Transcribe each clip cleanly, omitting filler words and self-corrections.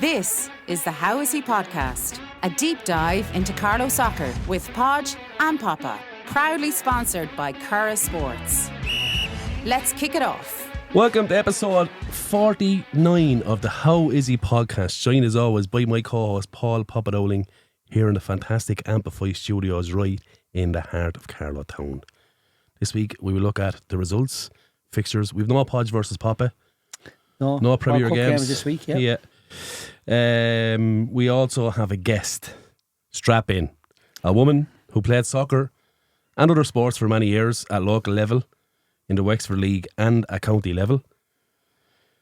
This is the How Is He podcast, a deep dive into Carlo soccer with Podge and Papa, proudly sponsored by Curra Sports. Let's kick it off. Welcome to episode 49 of the How Is He podcast, joined as always by my co-host Paul Papadoling here in the fantastic Ampifi Studios right in the heart of Carlow Town. This week we will look at the results, fixtures. We've no Podge versus Papa. No Premier games this week, yeah. We also have a guest, strap in, a woman who played soccer and other sports for many years at local level, in the Wexford League and at county level.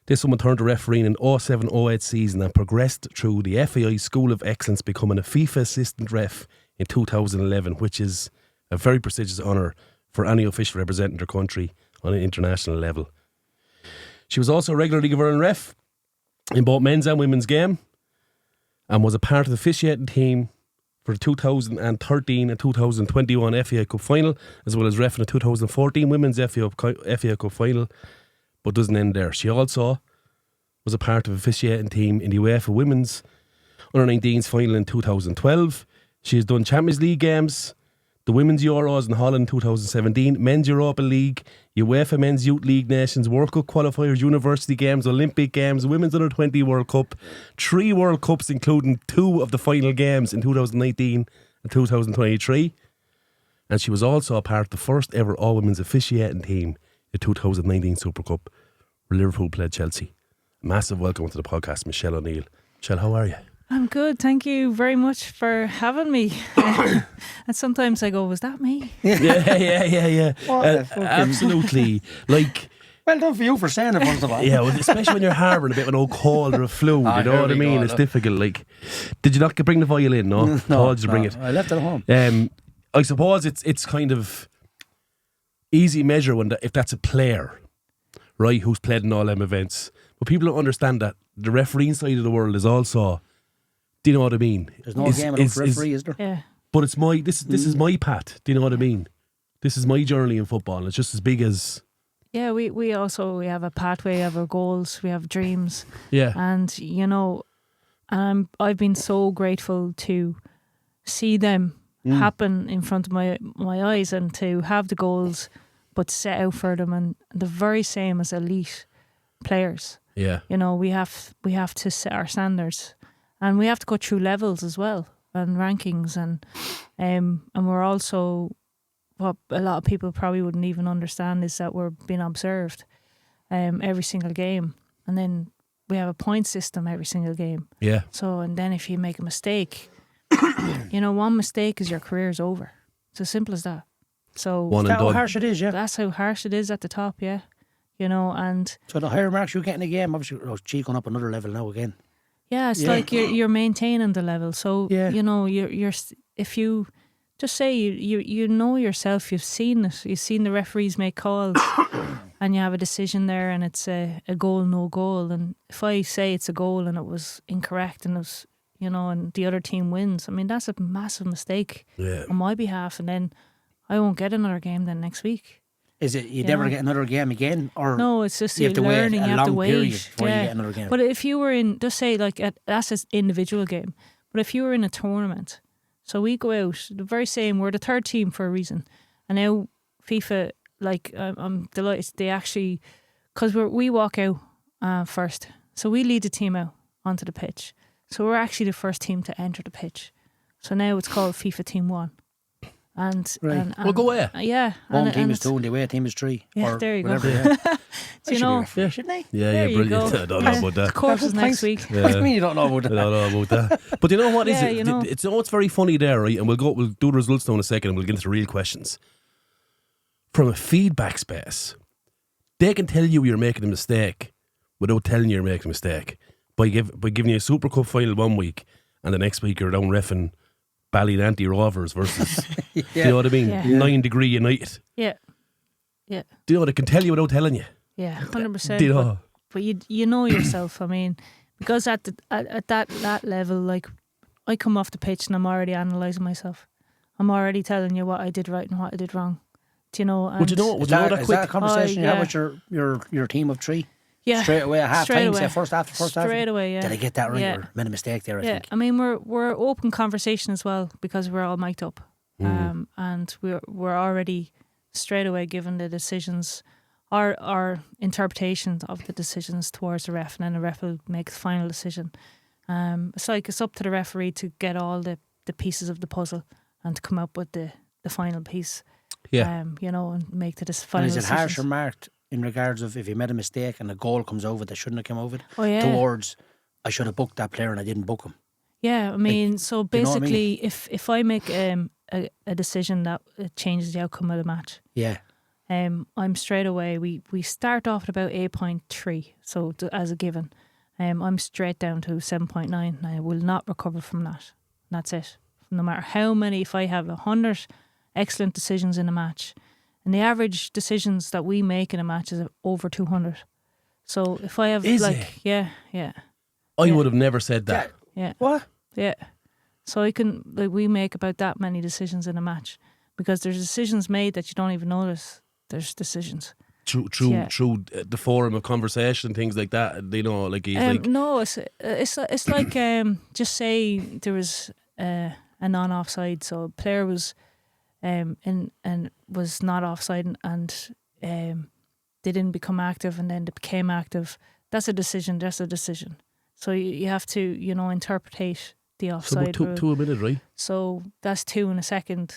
This woman turned to refereeing in 07-08 season and progressed through the FAI School of Excellence, becoming a FIFA Assistant Ref in 2011, which is a very prestigious honour for any official representing their country on an international level. She was also a regular League of Ireland ref in both men's and women's game, and was a part of the officiating team for the 2013 and 2021 FA Cup Final, as well as ref in the 2014 Women's FA Cup Final, but doesn't end there. She also was a part of the officiating team in the UEFA Women's Under-19s Final in 2012. She has done Champions League games, the Women's Euros in Holland in 2017, Men's Europa League, UEFA Men's Youth League Nations, World Cup qualifiers, University Games, Olympic Games, Women's Under-20 World Cup, 3 World Cups including 2 of the final games in 2019 and 2023. And she was also a part of the first ever all-women's officiating team, the 2019 Supercup, where Liverpool played Chelsea. Massive welcome to the podcast, Michelle O'Neill. Michelle, how are you? I'm good, thank you very much for having me. And sometimes I go, was that me? Yeah. Absolutely. Like, well done for you for saying it first of all. Yeah, well, especially when you're harbouring a bit of an old cold or a flu, you know what I mean? It's difficult. Like, did you not bring the violin? No, told you to bring it. I left it at home. I suppose it's kind of easy measure if that's a player, right, who's played in all them events. But people don't understand that the refereeing side of the world is also, do you know what I mean? There's no game without referee, is there? Yeah. But it's this is my path. Do you know what I mean? This is my journey in football. And it's just as big as. Yeah, we have a pathway, we have our goals, we have dreams. Yeah. And I've been so grateful to see them happen in front of my eyes, and to have the goals but set out for them, and the very same as elite players. Yeah. We have to set our standards. And we have to go through levels as well, and rankings, and we're also, what a lot of people probably wouldn't even understand is that we're being observed every single game, and then we have a point system every single game. Yeah. So, and then if you make a mistake, one mistake is your career's over. It's as simple as that. So that's how harsh it is, yeah. That's how harsh it is at the top, yeah. And so the higher marks you get in a game, obviously, G going up another level now again. Yeah, it's like you're maintaining the level. So you're if you just say you know yourself, you've seen it, you've seen the referees make calls, and you have a decision there, and it's a goal, no goal. And if I say it's a goal and it was incorrect, and it was and the other team wins, I mean that's a massive mistake on my behalf, and then I won't get another game then next week. Is it you never get another game again, or no? It's just you have to learning. wait You have to wait before you get another game. But if you were in, just say like that's an individual game. But if you were in a tournament, so we go out the very same. We're the third team for a reason, and now FIFA, like I'm delighted they actually, because we walk out first, so we lead the team out onto the pitch. So we're actually the first team to enter the pitch. So now it's called FIFA Team 1. And we'll go away. Yeah. Home team is 2 and the away team is 3. Yeah, or there you whatever, go. Do you know? Shouldn't they? Yeah, brilliant. I don't know about that. The course is next week. What do you mean you don't know about that? I don't know about that. But you know what is it? You know. It's very funny there, right? And we'll do the results now in a second, and we'll get into the real questions. From a feedback space, they can tell you you're making a mistake without telling you you're making a mistake. By giving you a Supercup Final one week, and the next week you're down reffing Ballynanty Rovers versus, do you know what I mean? 9 Degree United. Yeah. Do you know they can tell you without telling you? Yeah, 100%. Do you know? But you know yourself. I mean, because at that level, like I come off the pitch and I'm already analysing myself. I'm already telling you what I did right and what I did wrong. Do you know? Would you know that quick? Is that a conversation you have with your team of 3? Yeah. Straight away at half Straight time, away. say first half. Straight away, yeah. Did I get that right? Yeah. Or made a mistake there, I Yeah, think. I mean, we're open conversation as well because we're all mic'd up. And we're already straight away given the decisions, our interpretation of the decisions towards the ref, and then the ref will make the final decision. It's up to the referee to get all the pieces of the puzzle and to come up with the final piece. Yeah. And make the final And is it decisions. harsh or marked in regards of if you made a mistake and a goal comes over that shouldn't have come over? Oh, yeah. Towards, I should have booked that player and I didn't book him. Yeah, I mean, so do you know what I basically, if I make a decision that changes the outcome of the match, Yeah. I'm straight away. We start off at about 8.3, so as a given, I'm straight down to 7.9. And I will not recover from that. And that's it. No matter how many, if I have 100 excellent decisions in a match, and the average decisions that we make in a match is over 200. So if I have yeah. I would have never said that. Yeah. What? Yeah. So we make about that many decisions in a match because there's decisions made that you don't even notice there's decisions. Through the forum of conversation, things like that. No, it's like just say there was a non-offside, so a player was and was not offside and they didn't become active and then they became active. That's a decision. So you have to, interpret the offside So rule. two a minute, right? So that's 2 in a second.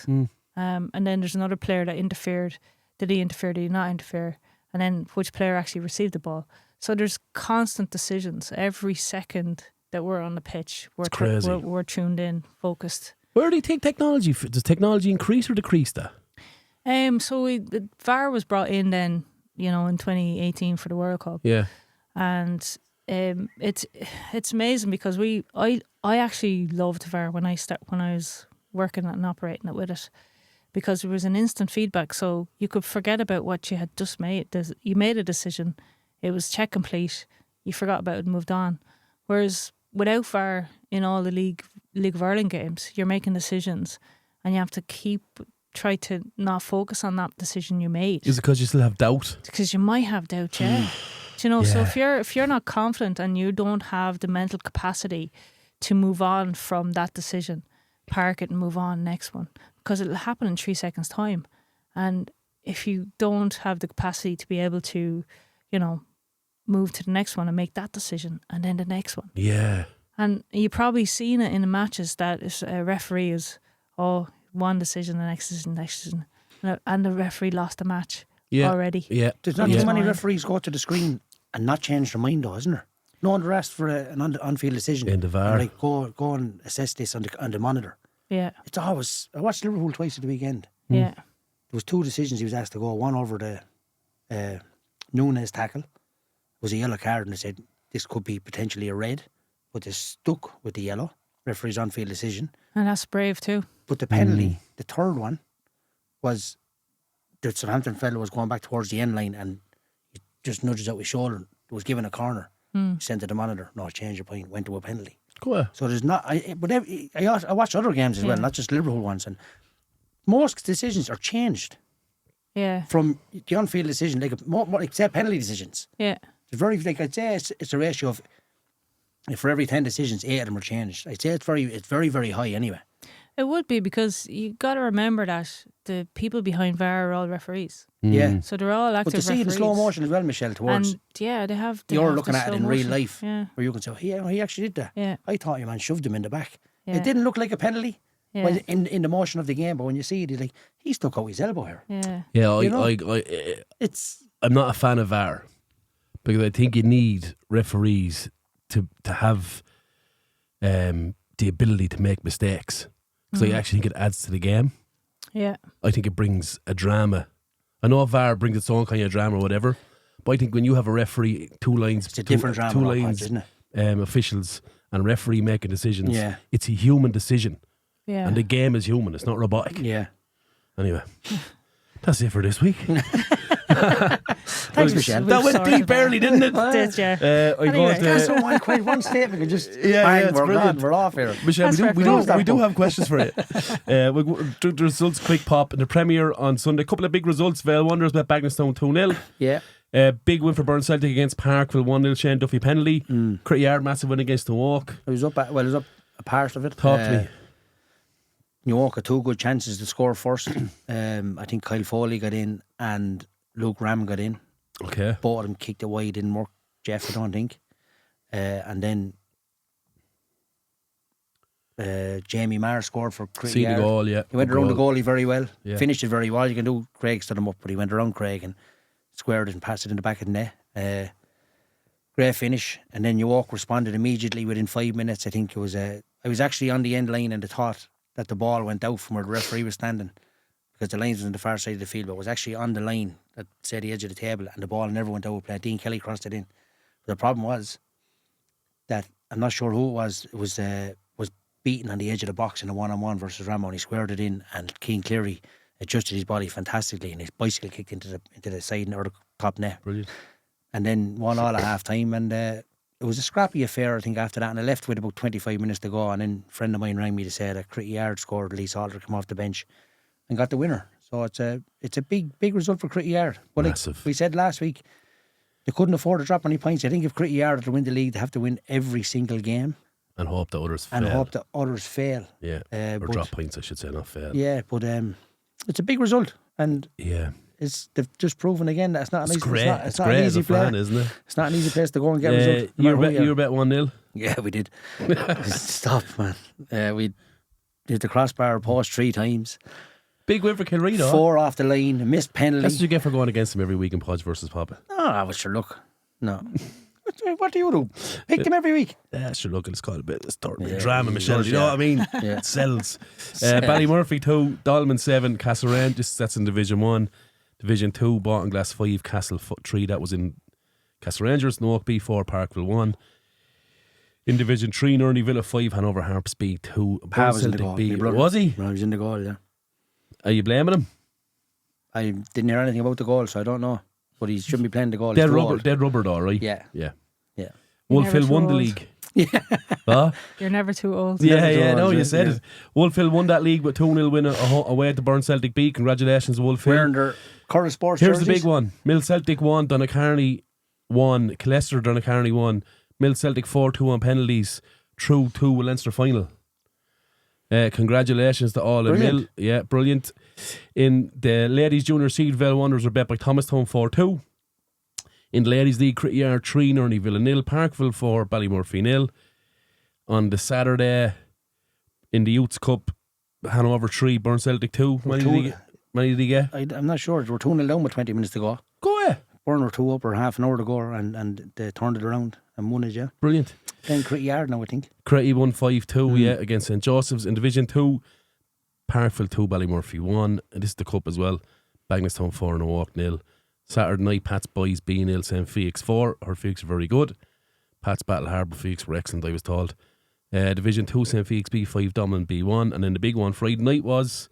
And then there's another player that interfered. Did he interfere? Did he not interfere? And then which player actually received the ball? So there's constant decisions every second that we're on the pitch. Crazy. We're tuned in, focused. Where do you take technology? Does technology increase or decrease that? So the VAR was brought in then, in 2018 for the World Cup. Yeah. And it's amazing because I actually loved VAR when I was working and operating it with it, because there was an instant feedback, so you could forget about what you had just made. You made a decision, it was check complete, you forgot about it and moved on. Whereas without VAR in all the League of Ireland games, you're making decisions and you have to try to not focus on that decision you made. Is it because you still have doubt? Because you might have doubt, yeah. So if you're not confident and you don't have the mental capacity to move on from that decision, park it and move on next one, because it'll happen in 3 seconds time. And if you don't have the capacity to be able to, move to the next one and make that decision and then the next one. Yeah. And you've probably seen it in the matches that if a referee is, one decision, the next decision, and the referee lost the match already. Yeah. There's not too many referees go to the screen and not change their mind though, isn't there? No one asked for an on-field decision. In the VAR. And go and assess this on the monitor. Yeah. It's always... I watched Liverpool twice at the weekend. Yeah. There was 2 decisions he was asked to go. One over the Nunes tackle was a yellow card, and they said this could be potentially a red, but they stuck with the yellow. Referee's on-field decision. And that's brave too. But the penalty, the third one, was the Southampton fellow was going back towards the end line and he just nudges out his shoulder. It was given a corner. He sent to the monitor. No, change your point. Went to a penalty. Cool. So there's not... I watch other games as well, not just Liverpool ones, and most decisions are changed. Yeah. From the on-field decision, like say penalty decisions. Yeah. It's very, I'd say it's a ratio of, for every 10 decisions, 8 of them are changed. I'd say it's very, very high anyway. It would be, because you got to remember that the people behind VAR are all referees. Yeah. So they're all active But to see it in referees. slow motion as well, Michelle, towards... And yeah, they have... You're looking at it in real life, yeah. where you can say, he actually did that. Yeah. I thought your man shoved him in the back. Yeah. It didn't look like a penalty Yeah. in the motion of the game, but when you see it, he stuck out his elbow here. Yeah. Yeah, I'm not a fan of VAR, because I think you need referees to have the ability to make mistakes, because I actually think it adds to the game. Yeah. I think it brings a drama. I know VAR brings its own kind of drama or whatever, but I think when you have a referee, two lines, It's a different drama, two at lines, points, isn't it? Officials and referee making decisions. Yeah. It's a human decision, Yeah. and the game is human. It's not robotic. Yeah. Anyway, that's it for this week. Thanks, Michelle. That went deep early, didn't it? Did you? I Anyway. got, That's one statement and just it's we're brilliant. gone, we're off here. Michelle, That's we do have questions for you. We'll go through the results quick pop in the Premier on Sunday. A couple of big results. Vale Wanderers met Bagnestone 2-0. Yeah. Big win for Burn Celtic against Parkville, 1-0 Shane Duffy penalty. Critty Yard, massive win against the Walk. It was up a part of it. Talk to me. New York had 2 good chances to score first. I think Kyle Foley got in and Luke Ram got in. Okay. Both of them kicked it wide, didn't work. Jeff, I don't think. And then Jamie Marr scored for Craig. See the goal, yeah. He went around the goalie very well. Yeah. Finished it very well. You can do Craig stood him up, but he went around Craig and squared it and passed it in the back of the net. Great finish. And then New York responded immediately within 5 minutes. I think it was I was actually on the end line and I thought that the ball went out from where the referee was standing, because the lines was on the far side of the field, but it was actually on the line that said the edge of the table, and the ball never went out of play. Dean Kelly crossed it in. But the problem was that I'm not sure who it was. It was beaten on the edge of the box in a 1-on-1 versus Ramon. He squared it in, and Keane Cleary adjusted his body fantastically, and his bicycle kicked into the side or the top net. Brilliant. And then 1-1 at half time, and it was a scrappy affair, I think, after that. And I left with about 25 minutes to go, and then a friend of mine rang me to say that Critty Yard scored. Lee Salter come off the bench and got the winner. So it's a big result for Critty Yard. But massive. Like we said last week, they couldn't afford to drop any points. I think if Critty Yard to win the league, they have to win every single game. And hope that others fail. Yeah. Or drop points, I should say, not fail. Yeah, but it's a big result. And yeah, they've just proven again that it's not an easy great. It's not an easy fan, isn't it? It's not an easy place to go and get a result. You were bet 1-0. Yeah, we did. Stop, man. We did the crossbar post 3 times. Big win for Kilreath. 4 off the line, missed penalty. That's what you get for going against them every week in Podge versus Papa. Oh, I was sure look. No. What do you do? Pick them every week. Yeah, sure look, it's called a bit of drama, Michelle. You know what I mean? Yeah. It sells. Ballymurphy 2, Dolman 7, Castlerange, that's in Division 1. Division 2, Boughton 5, Castle 3, that was in Castle Rangers, North B 4, Parkville 1. In Division 3, Nurney Villa 5, Hanover Harps B 2. Pa was in the goal. Was he? I was in the goal, yeah. Are you blaming him? I didn't hear anything about the goal, so I don't know. But he shouldn't be playing the goal. Dead rubber though, right? Yeah. Wolfhill won the league. Yeah. Huh? You're never too old. You said it. Wolfhill won that league with 2-0 win away at the Burn Celtic B. Congratulations, Wolfhill. Wearing their Curra Sports Here's jerseys. the big one. Mill Celtic 1, Donacarney 1, Killester Donacarney 1, Mill Celtic 4-2 on penalties, through to a Leinster final. Congratulations to all in Mill. Yeah, brilliant. In the Ladies Junior Seedville Wanderers were bet by Thomastown 4-2. In the Ladies League, Critty Yard 3, Nurney Villa 0, Parkville 4, Ballymurphy 0. On the Saturday, in the Youths Cup, Hanover 3, Burn Celtic 2. Many did he get? I'm not sure. They were 2-0 down with 20 minutes to go. Go away. Burn were 2 up or half an hour to go, and they turned it around and won it, yeah. Brilliant. Then Critty Yard now, I think. Critty won 5-2, against St Joseph's. In Division 2, Parkville 2, Ballymurphy 1. And this is the Cup as well. Bagnestown 4 and Oak 0. Saturday night, Pat's Boys B 0, St Felix 4. Her Felix are very good. Pat's Battle Harbour Felix were excellent, I was told. Division 2, St Felix B 5, Dublin B 1. And then the big one Friday night was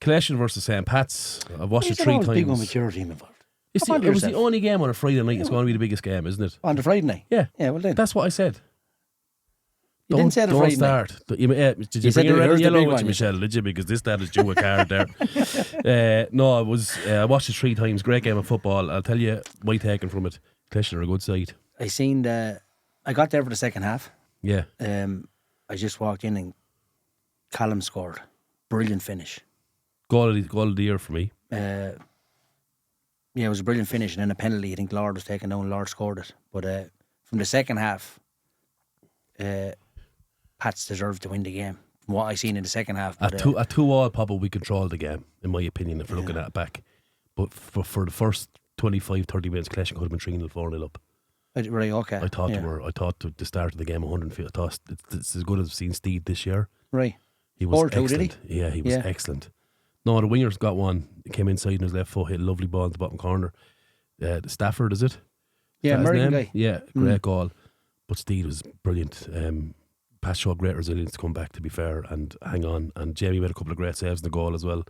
Collection versus St Pat's. I've watched it 3 times. Big one with your team involved. It was the only game on a Friday night. It's going to be the biggest game, isn't it? On the Friday night? Yeah. Yeah, well then. That's what I said. You didn't say the Friday night. Did you bring a red and yellow with you, Michelle? Did you? Because this dad is due a card there. No, I watched it 3 times. Great game of football. I'll tell you my taking from it. Clash are a good side. I got there for the second half. Yeah. I just walked in and Callum scored. Brilliant finish. Goal of the year for me. Yeah, it was a brilliant finish, and then a penalty. I think Lord was taken down. Lord scored it. But from the second half, Pats deserved to win the game. From what I seen in the second half. At 2-2, Papa, we controlled the game, in my opinion, if we're looking at it back. But for the first 25-30 minutes, Clash could have been 3-0, 4-0 up. Right, okay. I thought at the start of the game 150. I thought it's as good as I've seen Steed this year. Right. He was excellent. Did he? Yeah, he was excellent. No, the winger's got one. He came inside in his left foot, hit a lovely ball in the bottom corner. Stafford, is it? Yeah, American guy. Yeah, great goal. But Steed was brilliant. Pat showed great resilience to come back, to be fair, and hang on. And Jamie made a couple of great saves in the goal as well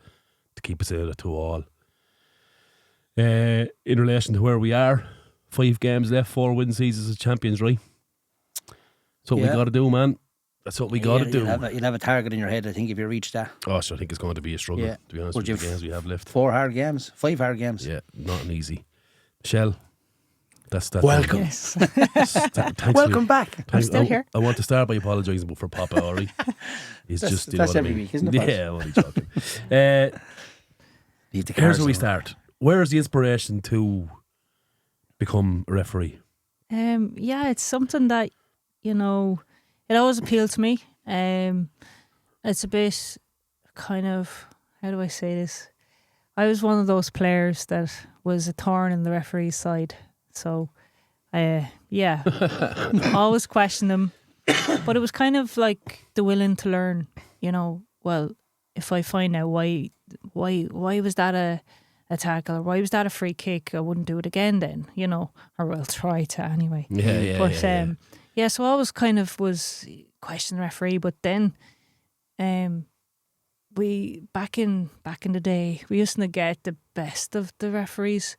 to keep us in at 2-2. In relation to where we are, 5 games left, 4 win seasons as champions, right? That's what we got to do, man. That's what we got to do. You'll have a target in your head, I think, if you reach that. Oh, so I think it's going to be a struggle, to be honest with the games we have left. 4 hard games, 5 hard games. Yeah, not an easy. Michelle, That's Welcome. Yes. Welcome back. I'm still here. I want to start by apologising for Papa Ori. He's That's- just, you that's know what every I mean? week, isn't it, Yeah, I'm only joking. Leave the Here's cards where we on. start. Where is the inspiration to become a referee? Yeah, it's something that, you know, it always appealed to me. It's a bit kind of, how do I say this? I was one of those players that was a thorn in the referee's side. So, yeah, always question them. But it was kind of like the willing to learn, you know, well, if I find out why was that a tackle, or why was that a free kick, I wouldn't do it again then, you know, or I'll try to anyway. Yeah. But so I always kind of was questioning the referee, but then we back in the day, we used to get the best of the referees,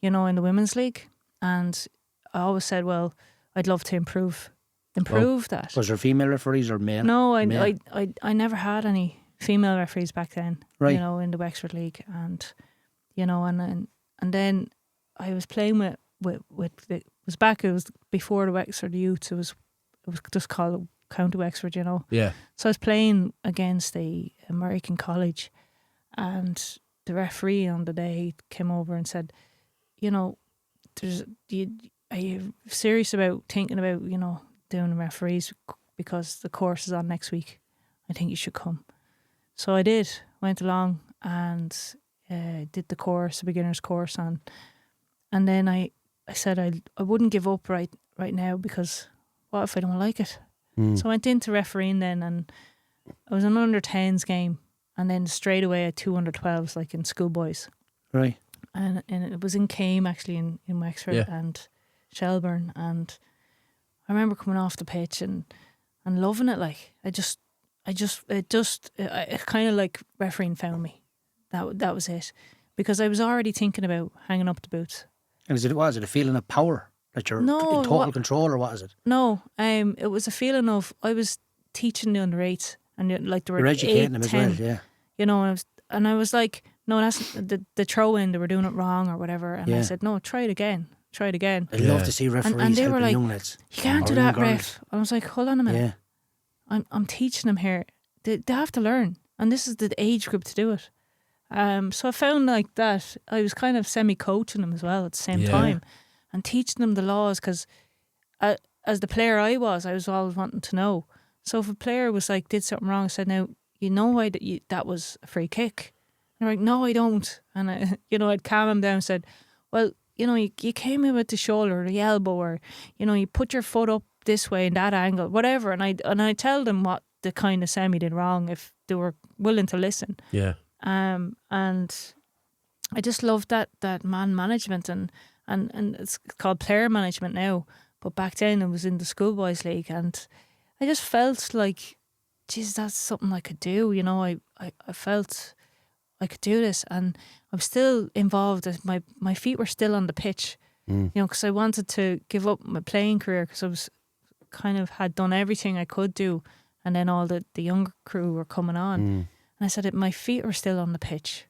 you know, in the women's league, and I always said, well, I'd love to improve that. Was there female referees or male? No, Male? I never had any female referees back then, Right. you know, in the Wexford League, and you know, and then I was playing with it was before the Wexford youth. It was just called County Wexford, you know. Yeah. So I was playing against a American college, and the referee on the day came over and said, you know, are you serious about thinking about, you know, doing the referees, because the course is on next week? I think you should come. So I did, went along and did the course, the beginner's course, and then I said I wouldn't give up right now, because what if I don't like it? So I went into refereeing then, and I was an under 10s game, and then straight away at 2 under 12s, like in schoolboys. Right. And it was in Came, actually, in Wexford and Shelburne, and I remember coming off the pitch and loving it. Like it kind of like refereeing found me. That was it, because I was already thinking about hanging up the boots. And was it a feeling of power that you're in total control, or what is it? No, it was a feeling of, I was teaching the under 8s, and like there were You're educating 8, them as 10, well, yeah. you know, and I was like, no, that's the throw in, they were doing it wrong or whatever, and I said, no, try it again. I'd love to see referees and they were helping like, young lads. you can't do Or young that, girls. ref. And I was like, hold on a minute. Yeah. I'm teaching them here. They have to learn, and this is the age group to do it. So I found like that I was kind of semi-coaching them as well at the same time, and teaching them the laws, because as the player I was always wanting to know. So if a player was like, did something wrong, I said, now, you know why that was a free kick? And they're like, no, I don't. And I'd calm them down and said, well, you know, you came in with the shoulder or the elbow, or, you know, you put your foot up this way in that angle, whatever. And I tell them what the kind of semi did wrong if they were willing to listen. Yeah. And I just loved that man management, and it's called player management now, but back then it was in the schoolboys league, and I just felt like, geez, that's something I could do. You know, I felt I could do this, and I'm still involved. My feet were still on the pitch, you know, because I wanted to give up my playing career, because I was kind of had done everything I could do, and then all the younger crew were coming on. And I said, my feet were still on the pitch.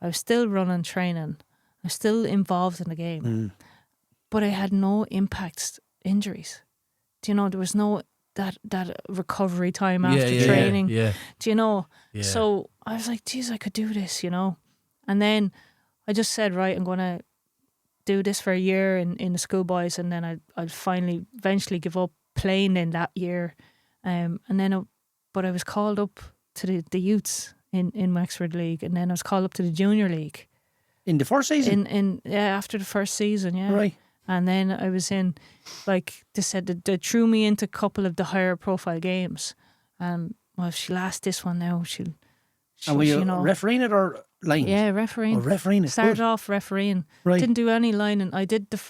I was still running, training. I was still involved in the game. But I had no impact injuries. Do you know, there was no that recovery time after training. Yeah. Do you know? Yeah. So I was like, geez, I could do this, you know. And then I just said, right, I'm going to do this for a year in the schoolboys, and then I'd finally eventually give up playing in that year. But I was called up to the youths in Wexford League, and then I was called up to the junior league. In the first season? After the first season, yeah. Right. And then I was in, like they said, they threw me into a couple of the higher profile games. Well, if she lasts this one now, she'll And were you, you know, refereeing it or line? yeah, refereeing. Oh, refereeing it. Started Good. off refereeing. Right. Didn't do any lining. I did the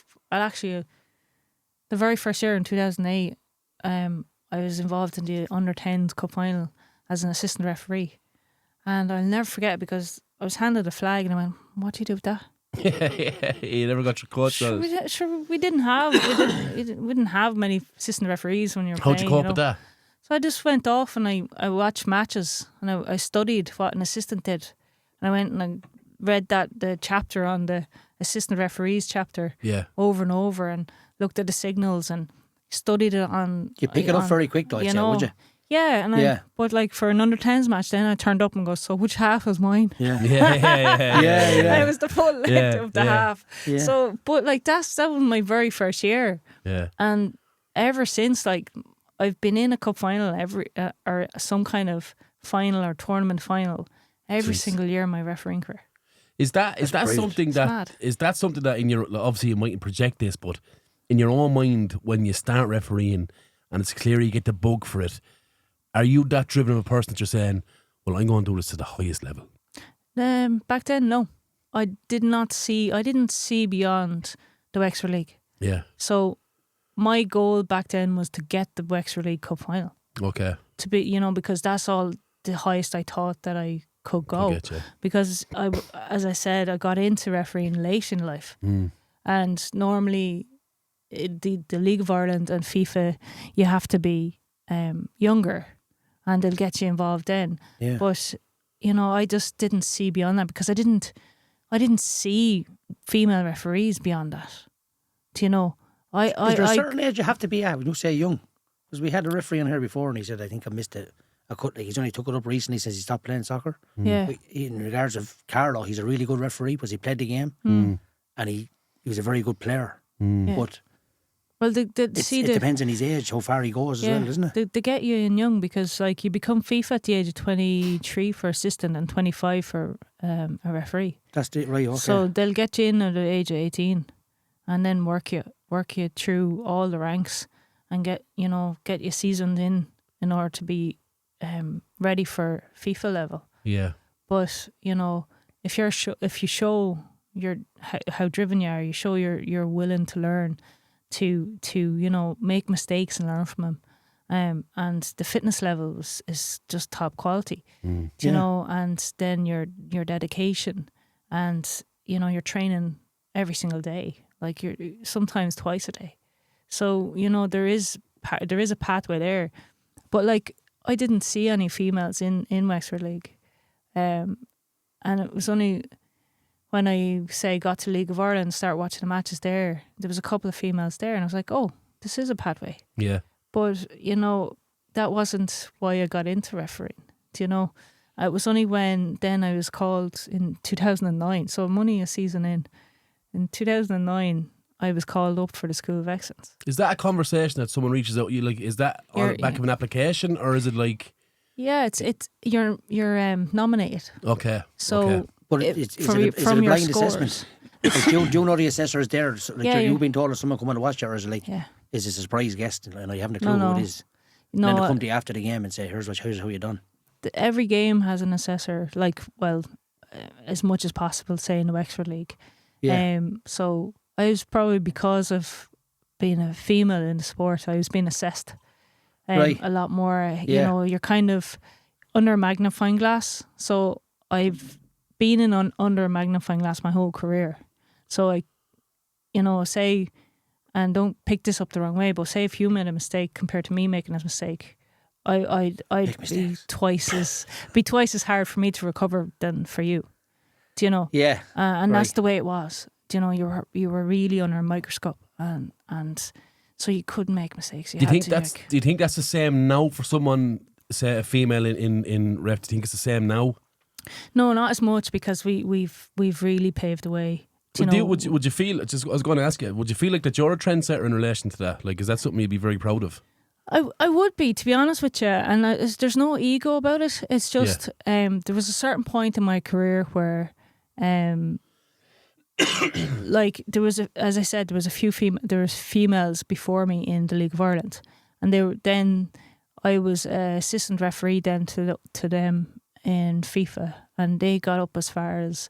very first year in 2008. I was involved in the under 10s cup final as an assistant referee, and I'll never forget, because I was handed a flag and I went, "What do you do with that?" You never got your coach. We didn't have we didn't have many assistant referees when you were How'd playing. you cope with that? So I just went off and I watched matches, and I studied what an assistant did, and I went and I read the chapter on the assistant referees chapter Yeah. over and over, and looked at the signals and studied it on. You pick it up very quick, though, I'd say, would you? Yeah, and but like for an under 10s match, then I turned up and go, so which half was mine? Yeah. Yeah. It was the full length of the half. Yeah. So, but like that was my very first year. Yeah. And ever since, like, I've been in a cup final or some kind of final or tournament final every single year in my refereeing career. Is that something that in your, obviously you mightn't project this, but in your own mind when you start refereeing and it's clear you get the bug for it, are you that driven of a person that you're saying, well, I'm going to do this to the highest level? Back then, no. I didn't see beyond the Wexford League. Yeah. So my goal back then was to get the Wexford League Cup final. Okay. To be, because that's all the highest I thought that I could go. I get you. Because as I said, I got into refereeing late in life. And normally the League of Ireland and FIFA, you have to be younger and they'll get you involved then. Yeah. But, I just didn't see beyond that because I didn't see female referees beyond that. Do you know? Is there a certain age you have to be at when you say young? Because we had a referee on here before and he said, I think I missed a cut. Like, he's only took it up recently since he stopped playing soccer. Yeah. But in regards of Carlo, he's a really good referee because he played the game and he was a very good player. Yeah. But well, it depends on his age, how far he goes as well, doesn't it? They get you in young because, like, you become FIFA at the age of 23 for assistant and 25 for a referee. That's it, right? Okay. So they'll get you in at the age of 18, and then work you through all the ranks and get you seasoned in order to be ready for FIFA level. Yeah. But if you show how driven you are, you show you're willing to learn. To make mistakes and learn from them, and the fitness level is just top quality, and then your dedication, and you're training every single day, like you're sometimes twice a day, so there is a pathway there, but like I didn't see any females in Wexford League, and it was only when I got to League of Ireland and start watching the matches there was a couple of females there and I was like, oh, this is a pathway. Yeah. But, that wasn't why I got into refereeing. Do you know? It was only when then I was called in 2009, so I'm only a season in. In 2009, I was called up for the School of Excellence. Is that a conversation that someone reaches out? You like? Is that on the back of an application or is it like? Yeah, it's you're nominated. Okay. So. Okay. But is it a blind assessment? Like, do you know the assessor is there? Like, you've been told if someone come on and watch you, or is it like, is this a surprise guest? And you haven't a clue who it is. No, and then they come to you after the game and say, here's how you done. Every game has an assessor, as much as possible, say, in the Wexford League. Yeah. So I was probably, because of being a female in the sport, I was being assessed a lot more. You're kind of under a magnifying glass. So I've been under a magnifying glass my whole career. So I, say, and don't pick this up the wrong way, but say if you made a mistake compared to me making a mistake, I'd be twice as hard for me to recover than for you. Do you know? Yeah. And that's the way it was. Do you know, you were really under a microscope, and so you couldn't make mistakes. Do you think that's the same now for someone, say a female in ref? Do you think it's the same now? No, not as much, because we've really paved the way. Would you feel? I was going to ask you. Would you feel like that you're a trendsetter in relation to that? Like, is that something you'd be very proud of? I would be, to be honest with you, and there's no ego about it. It's just there was a certain point in my career where, like there was a few females before me in the League of Ireland, and I was assistant referee then to them in FIFA, and they got up as far as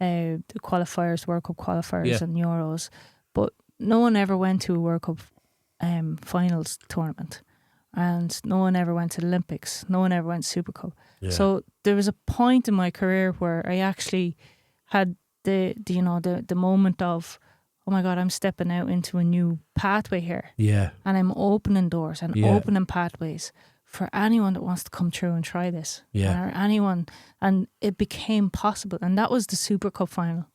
the qualifiers, World Cup qualifiers and Euros, but no one ever went to a World Cup finals tournament, and no one ever went to the Olympics, no one ever went to Supercup. So there was a point in my career where I actually had the moment of, oh my God, I'm stepping out into a new pathway here, and I'm opening doors and opening pathways for anyone that wants to come through and try this. Yeah. Or anyone. And it became possible. And that was the Supercup final.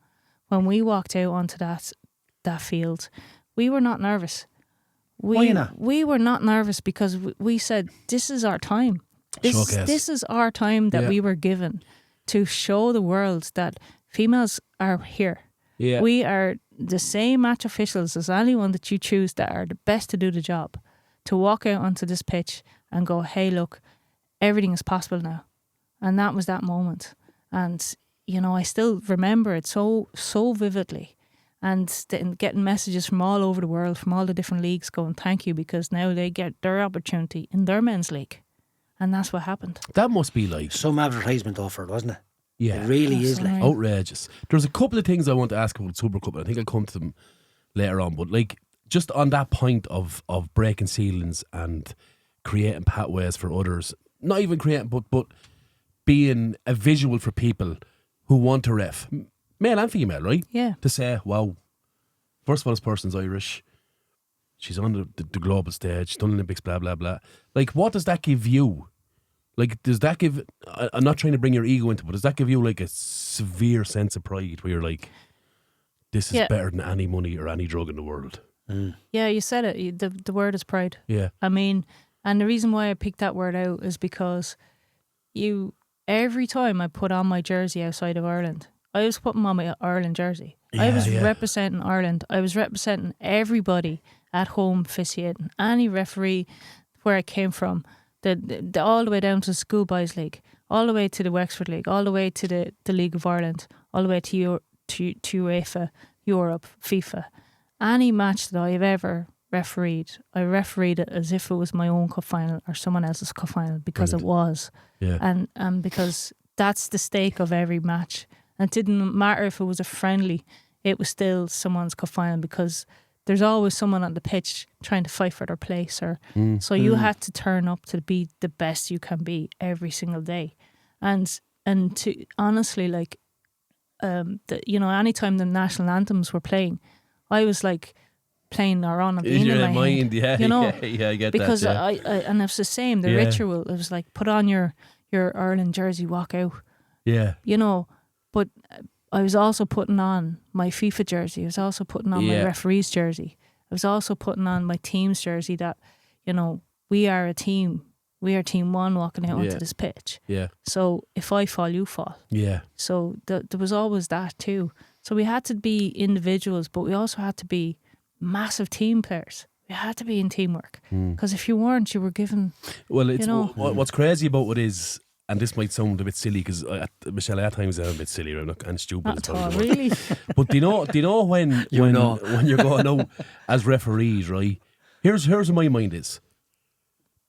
When we walked out onto that field, we were not nervous. Why not? We were not nervous because we said, this is our time. This is our time that we were given to show the world that females are here. Yeah. We are the same match officials as anyone that you choose that are the best to do the job. To walk out onto this pitch and go, hey, look, everything is possible now. And that was that moment. And, you know, I still remember it so vividly. And getting messages from all over the world, from all the different leagues going, thank you, because now they get their opportunity in their men's league. And that's what happened. That must be like some advertisement offered, wasn't it? Yeah. It really is like outrageous. There's a couple of things I want to ask about Supercup, and I think I'll come to them later on. But like, just on that point of breaking ceilings and creating pathways for others, not even creating, but being a visual for people who want to ref, male and female, right? Yeah. To say, wow, first of all, this person's Irish. She's on the global stage, she's done Olympics, blah, blah, blah. Like, what does that give you? Like, does that give, I'm not trying to bring your ego into it, but does that give you like a severe sense of pride where you're like, this is better than any money or any drug in the world? Mm. Yeah, you said it. The word is pride. Yeah. I mean, and the reason why I picked that word out is because every time I put on my jersey outside of Ireland, I was putting on my Ireland jersey. I was representing Ireland. I was representing everybody at home officiating, any referee where I came from, the all the way down to the Schoolboys League, all the way to the Wexford League, all the way to the League of Ireland, all the way to UEFA, Europe, FIFA. Any match that I've ever refereed, I refereed it as if it was my own cup final or someone else's cup final, because it was. Yeah. And because that's the stake of every match. And it didn't matter if it was a friendly, it was still someone's cup final, because there's always someone on the pitch trying to fight for their place. So you had to turn up to be the best you can be every single day. And to honestly, like, anytime the national anthems were playing, I was like playing or on a beat in my mind. Yeah, you know, I get because that. Yeah. I and it's the same. The ritual. It was like, put on your Ireland jersey, walk out. Yeah. You know, but I was also putting on my FIFA jersey. I was also putting on my referee's jersey. I was also putting on my team's jersey that, you know, we are a team. We are team one walking out onto this pitch. Yeah. So if I fall, you fall. Yeah. So there was always that too. So we had to be individuals, but we also had to be massive team players. We had to be in teamwork. Because if you weren't, you were given... Well, it's what's crazy about it is, and this might sound a bit silly, because Michelle, at times I'm a bit silly, right? And stupid. Not at all, really. But do you know when you're going out as referees, right? Here's where my mind is.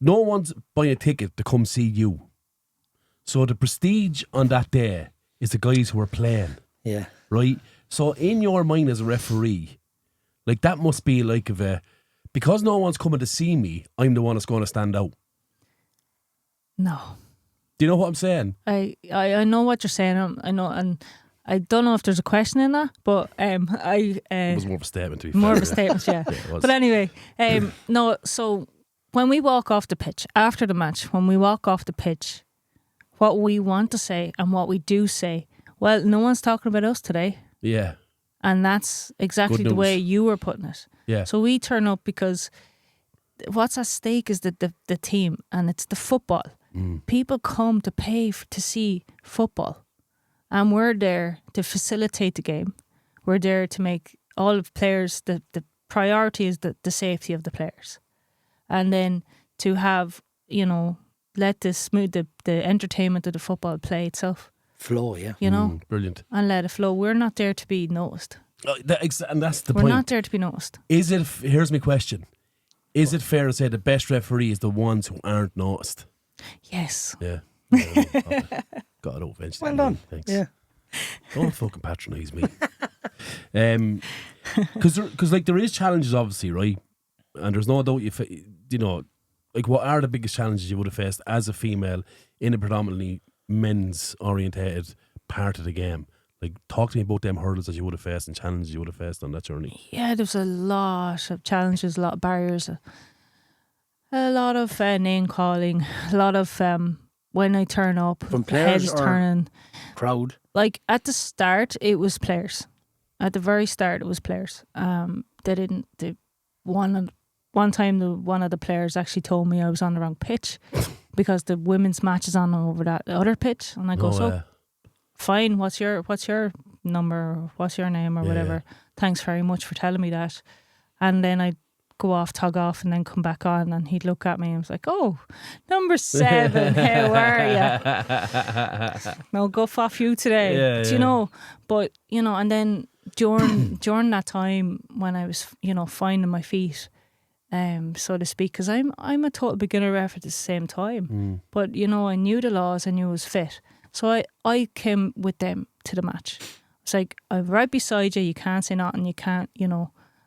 No one's buying a ticket to come see you. So the prestige on that day is the guys who are playing. Yeah. Right? So in your mind as a referee, like, that must be like because no one's coming to see me, I'm the one that's going to stand out. No. Do you know what I'm saying? I know what you're saying. I know, and I don't know if there's a question in that, but it was more of a statement, to be fair. More of a statement, yeah. It was. But anyway, no. So when we walk off the pitch after the match, when we walk off the pitch, what we want to say and what we do say, well, no one's talking about us today. Yeah. And that's exactly the way you were putting it. Yeah. So we turn up because what's at stake is the team, and it's the football. People come to pay to see football, and we're there to facilitate the game. We're there to make all of players, the priority is the safety of the players, and then to have, you know, let the entertainment of the football play itself. Flow, yeah. You know? Brilliant. And let it flow. We're not there to be noticed. And that's the point. point. We're not there to be noticed. Here's my question. Is it fair to say the best referee is the ones who aren't noticed? Yes. Yeah. Got it over eventually. Well done. Thanks. Yeah. Don't fucking patronise me. Because like, there is challenges, obviously, right? And there's no doubt you know, like, what are the biggest challenges you would have faced as a female in a predominantly men's orientated part of the game? Like, talk to me about them hurdles that you would have faced and challenges you would have faced on that journey. Yeah, there was a lot of challenges, a lot of barriers. A lot of name calling, a lot of when I turn up, From players heads or turning. crowd? Like at the start, it was players. At the very start, it was players. They didn't. One time, one of the players actually told me I was on the wrong pitch because the women's match is on over that other pitch, and I go, so fine. What's your number? Or what's your name or whatever? Yeah. Thanks very much for telling me that. And then I go off, tug off, and then come back on, and he'd look at me and was like, "Oh, number 7, how are you? No guff off you today." Do you know? But and then during that time when I was finding my feet, so to speak, because I'm a total beginner ref at the same time, but I knew the laws, I knew I was fit, so I came with them to the match. It's like, I'm right beside you, you can't say nothing, you can't,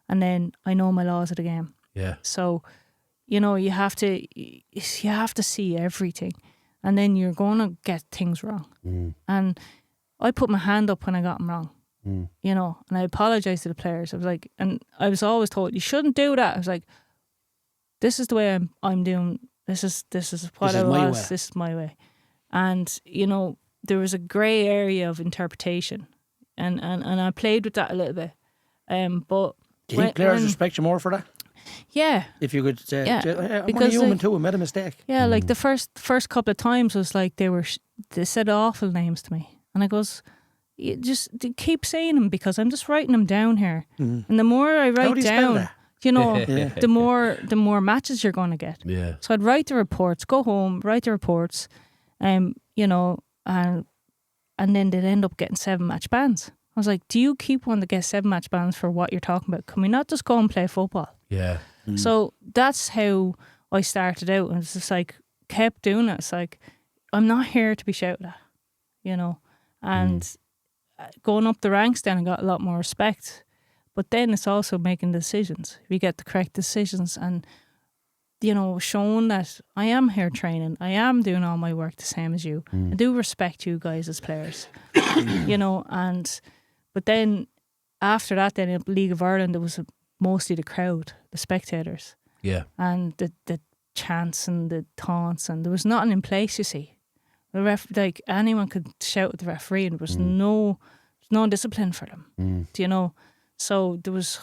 and then I know my laws of the game. Yeah. So, you have to see everything, and then you're going to get things wrong. And I put my hand up when I got them wrong, and I apologised to the players. I was like, and I was always told, you shouldn't do that. I was like, this is the way I'm doing. This is what I was. This is my way. And, there was a grey area of interpretation. And I played with that a little bit. But do you think players respect you more for that? Yeah. If you could say, I'm because only human too, I made a mistake. Yeah, like the first couple of times was like they said awful names to me. And I goes, you just keep saying them because I'm just writing them down here. And the more I write down, the more matches you're going to get. Yeah. So I'd write the reports, go home, write the reports, and then they'd end up getting 7-match bans. I was like, do you keep wanting to get 7-match bans for what you're talking about? Can we not just go and play football? Yeah. So that's how I started out. And it's just like, kept doing it. It's like, I'm not here to be shouted at, and going up the ranks then I got a lot more respect. But then it's also making decisions. We get the correct decisions and, showing that I am here training. I am doing all my work the same as you. I do respect you guys as players, but then after that, then in League of Ireland, there was mostly the crowd, the spectators. Yeah. And the chants and the taunts, and there was nothing in place, you see. Like anyone could shout at the referee and there was no discipline for them. Do you know? So there was,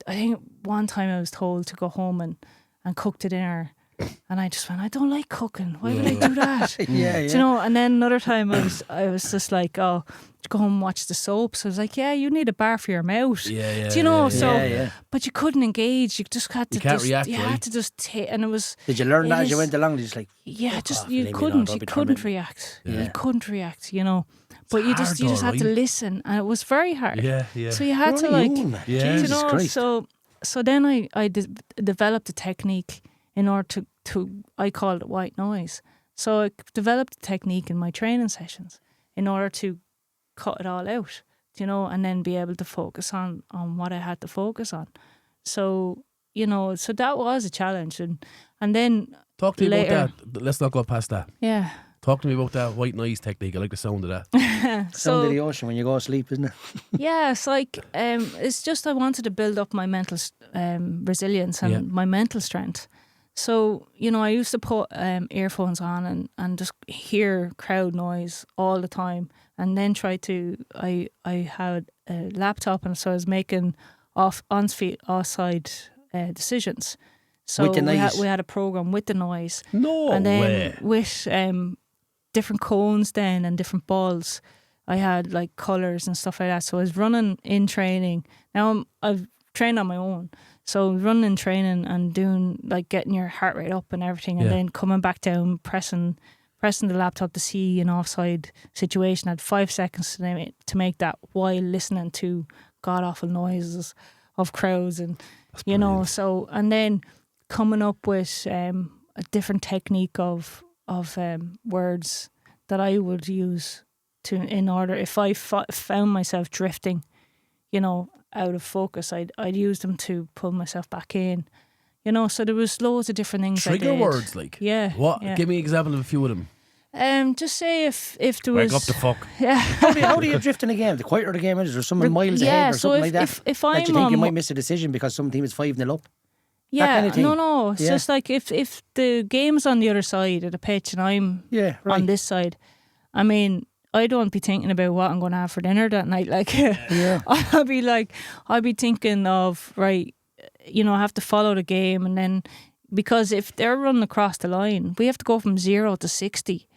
I think one time I was told to go home and cook the dinner, and I just went, I don't like cooking. Why would I do that? Do you know? And then another time I was just like, oh, go home and watch the soaps. I was like, yeah, you need a bar for your mouth. Do you know? But you couldn't engage. You just had to. You can't react. You had to just take, and it was. Did you learn that as you went along? Just like, you couldn't react. Yeah. You couldn't react. But you just had to listen, and it was very hard. Yeah. So you had to like, Jesus Christ. So then I developed a technique in order to I called it white noise. So I developed a technique in my training sessions in order to cut it all out, and then be able to focus on what I had to focus on. So so that was a challenge, and then talk to me later, about that. Let's not go past that. Yeah. Talk to me about that white noise technique. I like the sound of that. Sound of the ocean when you go to sleep, isn't it? Yeah, it's like it's just I wanted to build up my mental resilience and my mental strength. So I used to put earphones on and just hear crowd noise all the time, and then I had a laptop, and so I was making offside decisions. So with the noise. we had a program with the noise. No and then way. With different cones then and different balls. I had like colours and stuff like that. So I was running in training. Now I've trained on my own. So running in training and doing like getting your heart rate up and everything, and then coming back down, pressing the laptop to see an offside situation. I had 5 seconds to make that while listening to god awful noises of crowds, and so, and then coming up with a different technique of words that I would use in order, if I found myself drifting, out of focus, I'd use them to pull myself back in. So there was loads of different things. Trigger words, like what? Yeah. Give me an example of a few of them. Just say if there was. Wake up the fuck. Yeah. How do you drift in a game? The quieter the game is, or someone miles ahead, or something like that. If I'm that you think you might miss a decision because some team is 5-0 up. kind of thing. No. It's just like if the game's on the other side of the pitch and I'm on this side, I mean, I don't be thinking about what I'm going to have for dinner that night. Like, I'll be thinking of, right, you know, I have to follow the game, and then because if they're running across the line, we have to go from 0 to 60,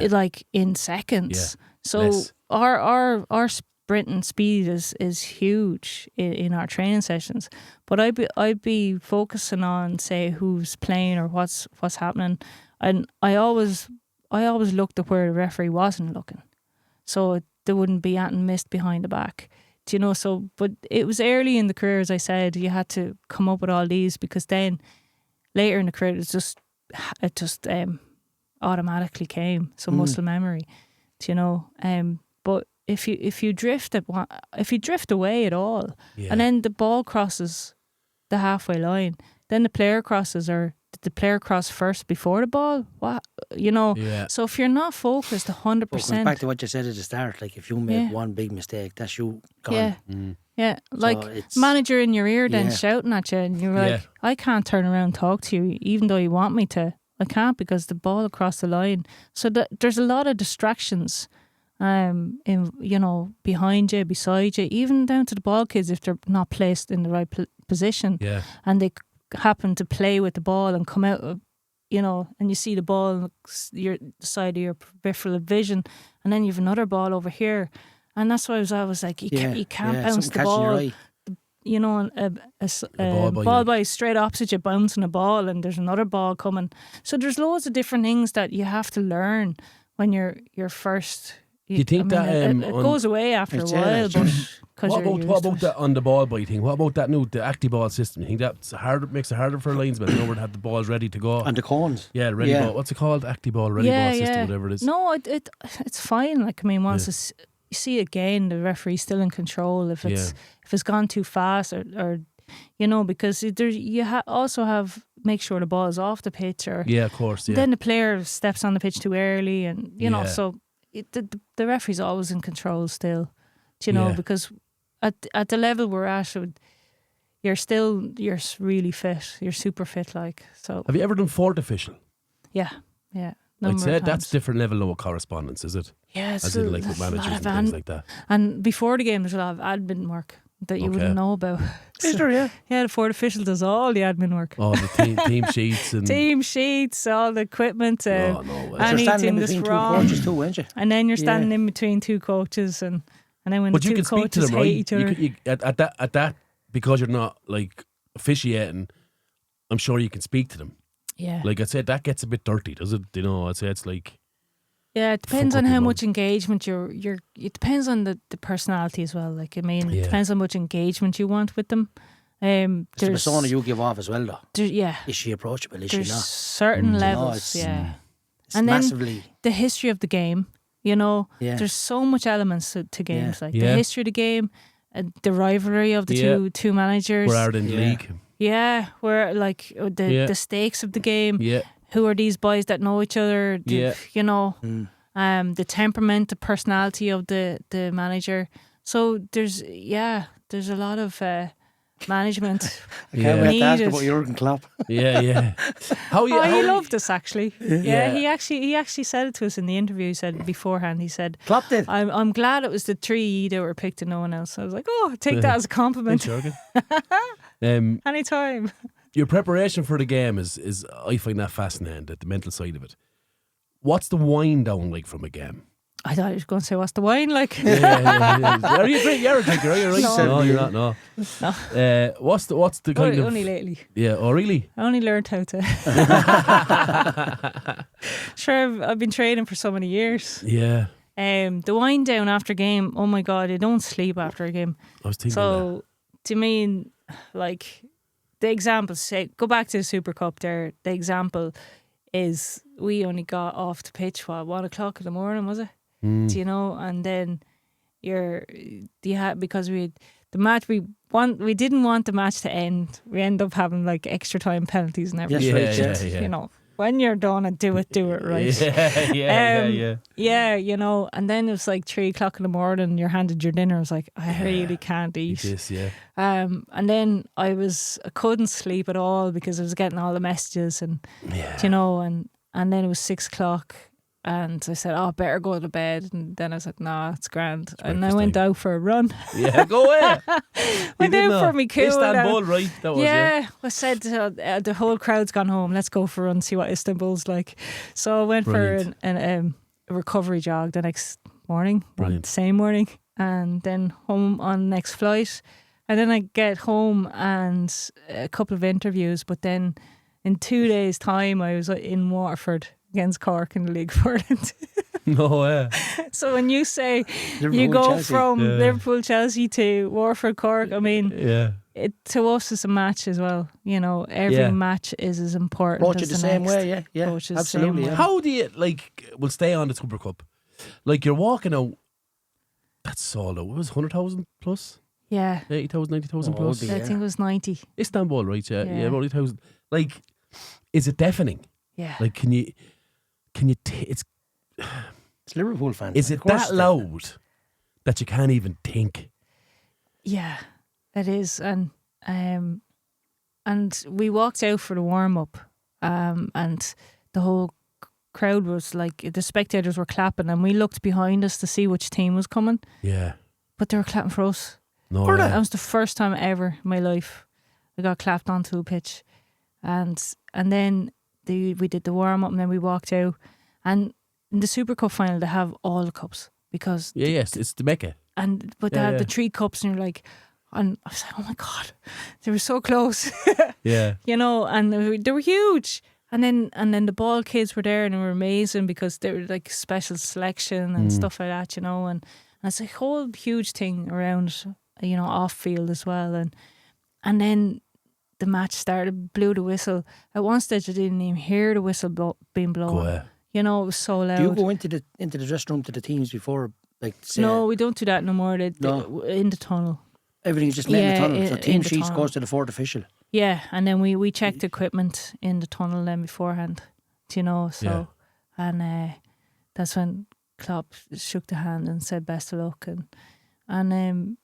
like in seconds. So our sprinting speed is huge in our training sessions. But I'd be focusing on, say, who's playing or what's happening, and I always looked at where the referee wasn't looking, so there wouldn't be anything missed behind the back. Do you know? So, but it was early in the career, as I said, you had to come up with all these, because then later in the career it just automatically came. So muscle memory, do you know? But if you drift away at all, and then the ball crosses the halfway line, then the player crosses, or did the player cross first before the ball? What, you know? Yeah. So if you're not focused 100%, it goes back to what you said at the start. Like, if you make one big mistake, that's you gone. Yeah, like manager in your ear then shouting at you, and you're like, I can't turn around and talk to you, even though you want me to. I can't, because the ball across the line. So there's a lot of distractions, in, you know, behind you, beside you, even down to the ball kids if they're not placed in the right position, and they happen to play with the ball and come out of, you know, and you see the ball on the side of your peripheral vision, and then you have another ball over here, and that's why I was like, you can't bounce the ball. You know, a ball boy straight opposite you bouncing a ball, and there's another ball coming. So there's loads of different things that you have to learn when you're first. Do you think it goes away after a while? But what about that on the ball boy thing? What about that new ActiBall system? You think that makes it harder for linesmen in order to have the balls ready to go? And the cones. Yeah, ready ball. What's it called? ActiBall, ready ball system, whatever it is. No, it's fine. Like, I mean, once you see again, the referee's still in control if it's gone too fast, or you know, because also have make sure the ball is off the pitch, or of course. Then the player steps on the pitch too early, and you know, so the referee's always in control still. Do you know, because at the level we're at, you're really fit. You're super fit, like. So have you ever done fourth official? Yeah. I'd say that's different level of correspondence, is it? Yeah, it's as in, like, with managers and things like that. And before the game, there's a lot of admin work that you wouldn't know about. Is there? Yeah, the fourth official does all the admin work. Oh, the team sheets and team sheets, all the equipment, anything that's wrong. Two coaches too, aren't you? And then you're standing in between two coaches, and then when the two coaches hate each other, at that, because you're not like officiating, I'm sure you can speak to them. Yeah. Like I said, that gets a bit dirty, does it? You know, I'd say it's like... Yeah, it depends on how much engagement it depends on the personality as well. Like, I mean, it depends on how much engagement you want with them. There's the persona you give off as well, though. Is she approachable? Is there's she not? Certain levels, it's and massively... then the history of the game, you know, there's so much elements to games, like the history of the game, the rivalry of the two managers. Where are they in the league? Yeah, where, like, the stakes of the game. Yeah. Who are these boys that know each other? You know, the temperament, the personality of the manager. So there's a lot of management. I can't wait to ask about Jurgen Klopp. Yeah. He loved us, actually. Yeah, he actually said it to us in the interview. He said beforehand. He said, Klopp did. I'm glad it was the three that were picked and no one else. I was like, take that as a compliment. Anytime. Your preparation for the game is I find that fascinating, the mental side of it. What's the wind down like from a game? I thought you were going to say, what's the wine like? Yeah. Are you a drinker? You're a drinker, are you? Right? No, you're not. No. What's the kind of... Only lately. Yeah. Oh, really? I only learned how to. Sure, I've been training for so many years. Yeah. The wind down after game. Oh my God, I don't sleep after a game. I was thinking. So, do you mean like the example? Say, go back to the Supercup there. The example is we only got off the pitch 1 o'clock in the morning, was it? Do you know? And then because we didn't want the match to end. We end up having like extra time penalties and everything. Yes, right, You know, when you're done and do it right. Yeah, you know, and then it was like 3 o'clock in the morning, you're handed your dinner. I was like, I really can't eat. This, yeah. And then I couldn't sleep at all because I was getting all the messages and, you know, and then it was 6 o'clock. And I said, better go to bed. And then I said, it's grand. And I went out for a run. Yeah, go away. Went out for me cool. Istanbul, right? That was I said the whole crowd's gone home. Let's go for a run, see what Istanbul's like. So I went for a recovery jog the next morning. Brilliant. Same morning. And then home on the next flight. And then I get home and a couple of interviews. But then in 2 days' time, I was in Waterford against Cork in the League of Ireland. No way. So when you say Liverpool, you go Chelsea. from Liverpool, Chelsea to Waterford, Cork, I mean, it to us is a match as well. You know, every match is as important. Approach as it the same way, yeah, absolutely. Yeah. How do you we'll stay on the Supercup? Like you're walking out. That's sold out. What was 100,000 plus? Yeah, 80,000, 90,000 plus. I think it was 90. Istanbul, right? Yeah, about 80,000. Like, is it deafening? Yeah. Like, can you? It's Liverpool fans. Is it that loud that you can't even think? Yeah, it is, and we walked out for the warm up, and the whole crowd was like, the spectators were clapping, and we looked behind us to see which team was coming. Yeah, but they were clapping for us. No, that was the first time ever in my life I got clapped onto a pitch, and then. We did the warm up and then we walked out, and in the Supercup final they have all the cups because it's the Mecca, but they had the 3 cups and you're like, and I was like, oh my god, they were so close. You know, and they were huge, and then the ball kids were there and they were amazing because they were like special selection and stuff like that, you know, and it's a whole huge thing around, you know, off field as well, and then the match started, blew the whistle. At one stage, I didn't even hear the whistle being blown. You know, it was so loud. Do you go into the dressing room to the teams before, like? Say, no, we don't do that no more. In the tunnel. Everything's just made in the tunnel. So team sheets goes to the 4th official. Yeah, and then we checked equipment in the tunnel then beforehand. Do you know? So, and that's when Klopp shook the hand and said best of luck and.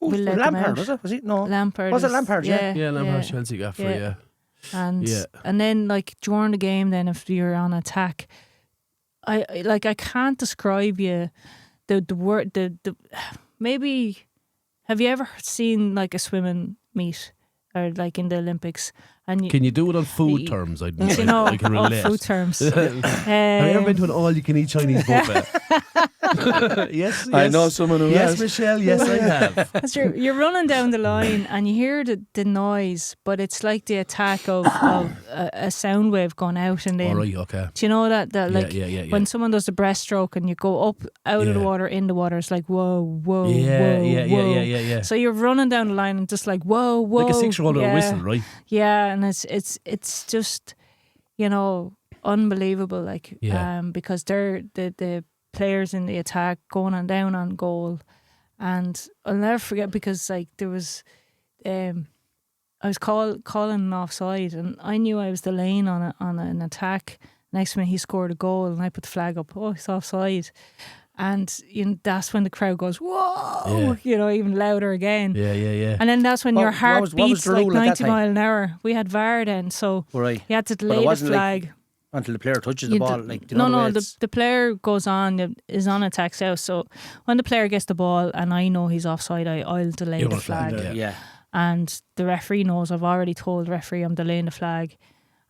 Was Lampard, was it? Was he? No. Lampard. Was it Lampard? Yeah. Yeah, Lampard, Chelsea got for And then like during the game, then if you're on attack, I can't describe you the word the maybe. Have you ever seen like a swimming meet or like in the Olympics? And can you do it on food terms? I can relate. On food terms. Have you ever been to an all-you-can-eat Chinese buffet? Yes, I know someone who has. Yes, Michelle, yes, I have. You're running down the line and you hear the noise, but it's like the attack of a sound wave going out and then. All right, okay. Do you know that like when someone does the breaststroke and you go up out of the water in the water, it's like whoa, whoa, whoa. Yeah. So you're running down the line and just like whoa, whoa. Like a 6-year-old with a whistle, right? Yeah, and it's just, you know, unbelievable, like because they're the players in the attack going on down on goal, and I'll never forget because like there was I was calling an offside and I knew I was the lane on an attack. Next minute he scored a goal and I put the flag up, he's offside, and you know, that's when the crowd goes whoa, you know, even louder again. And then that's when your heart beats like 90 mile an hour. We had VAR then, so you had to delay the flag until the player touches the ball. Like, the player goes on, is on attack south. So when the player gets the ball and I know he's offside, I'll delay the flag. And the referee knows I've already told the referee I'm delaying the flag,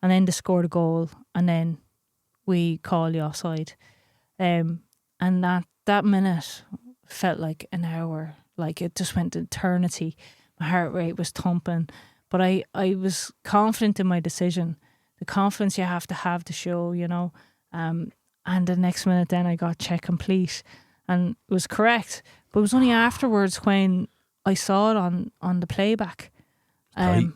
and then they score the goal, and then we call the offside. And that minute felt like an hour, like it just went to eternity. My heart rate was thumping, but I was confident in my decision. The confidence you have to show, you know. And the next minute then I got check complete and it was correct. But it was only afterwards when I saw it on the playback. It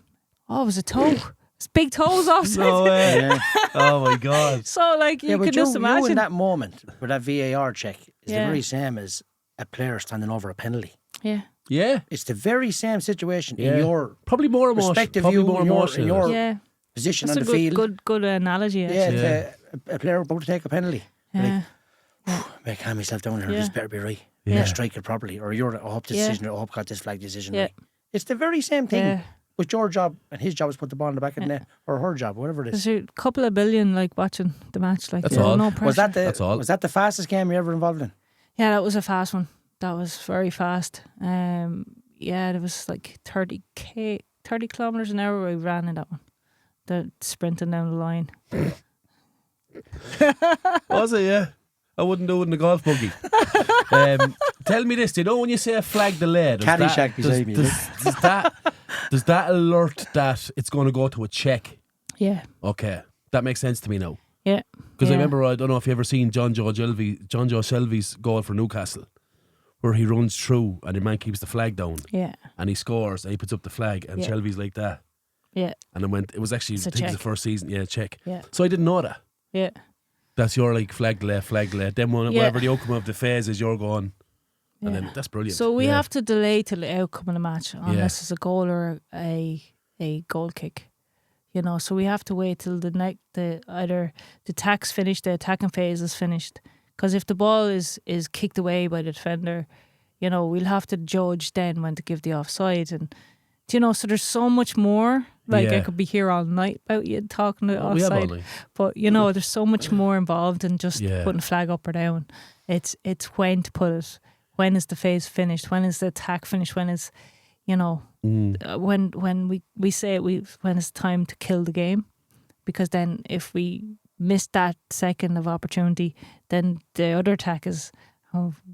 was a toe. It's big toes offside. No way. Oh my God. So like you could just imagine. You in that moment with that VAR check is the very same as a player standing over a penalty. Yeah. Yeah. It's the very same situation in your probably more emotion. perspective view, in your position That's on a the field. good analogy. Yeah, Actually. a player about to take a penalty. Yeah. I calm myself down here. Yeah. This better be right. Yeah. Yeah. Strike it properly, or I hope this decision, or I hope got this flag decision right. It's the very same thing. Yeah. But your job and his job is put the ball in the back of the net, or her job, whatever it is. There's a couple of billion watching the match. That's all. No pressure. Was that the fastest game you ever involved in? Yeah, that was a fast one. That was very fast. There was 30 kilometers an hour we ran in that one. The sprinting down the line. Was it? Yeah. I wouldn't do it in a golf buggy. Tell me this: do you know when you say a flag delay? Caddyshack beside me. Does that alert that it's going to go to a check? Yeah. Okay, that makes sense to me now. Yeah. Because I remember, I don't know if you ever seen John Joe Shelby's goal for Newcastle, where he runs through and the man keeps the flag down. Yeah. And he scores and he puts up the flag and Shelby's like that. Yeah. And it was actually, I think it was the first season. Yeah, check. Yeah. So I didn't know that. Yeah. That's your flag delay. Then whatever the outcome of the phase is, you're going. And then that's brilliant. So we have to delay till the outcome of the match unless it's a goal or a goal kick. So we have to wait till either the attack's finished, the attacking phase is finished. Because if the ball is kicked away by the defender, we'll have to judge then when to give the offside. And so there's so much more. I could be here all night about you talking about offside. But there's so much more involved than just putting a flag up or down. It's when to put it. When is the phase finished? When is the attack finished? When is when we say when it's time to kill the game, because then if we miss that second of opportunity, then the other attack is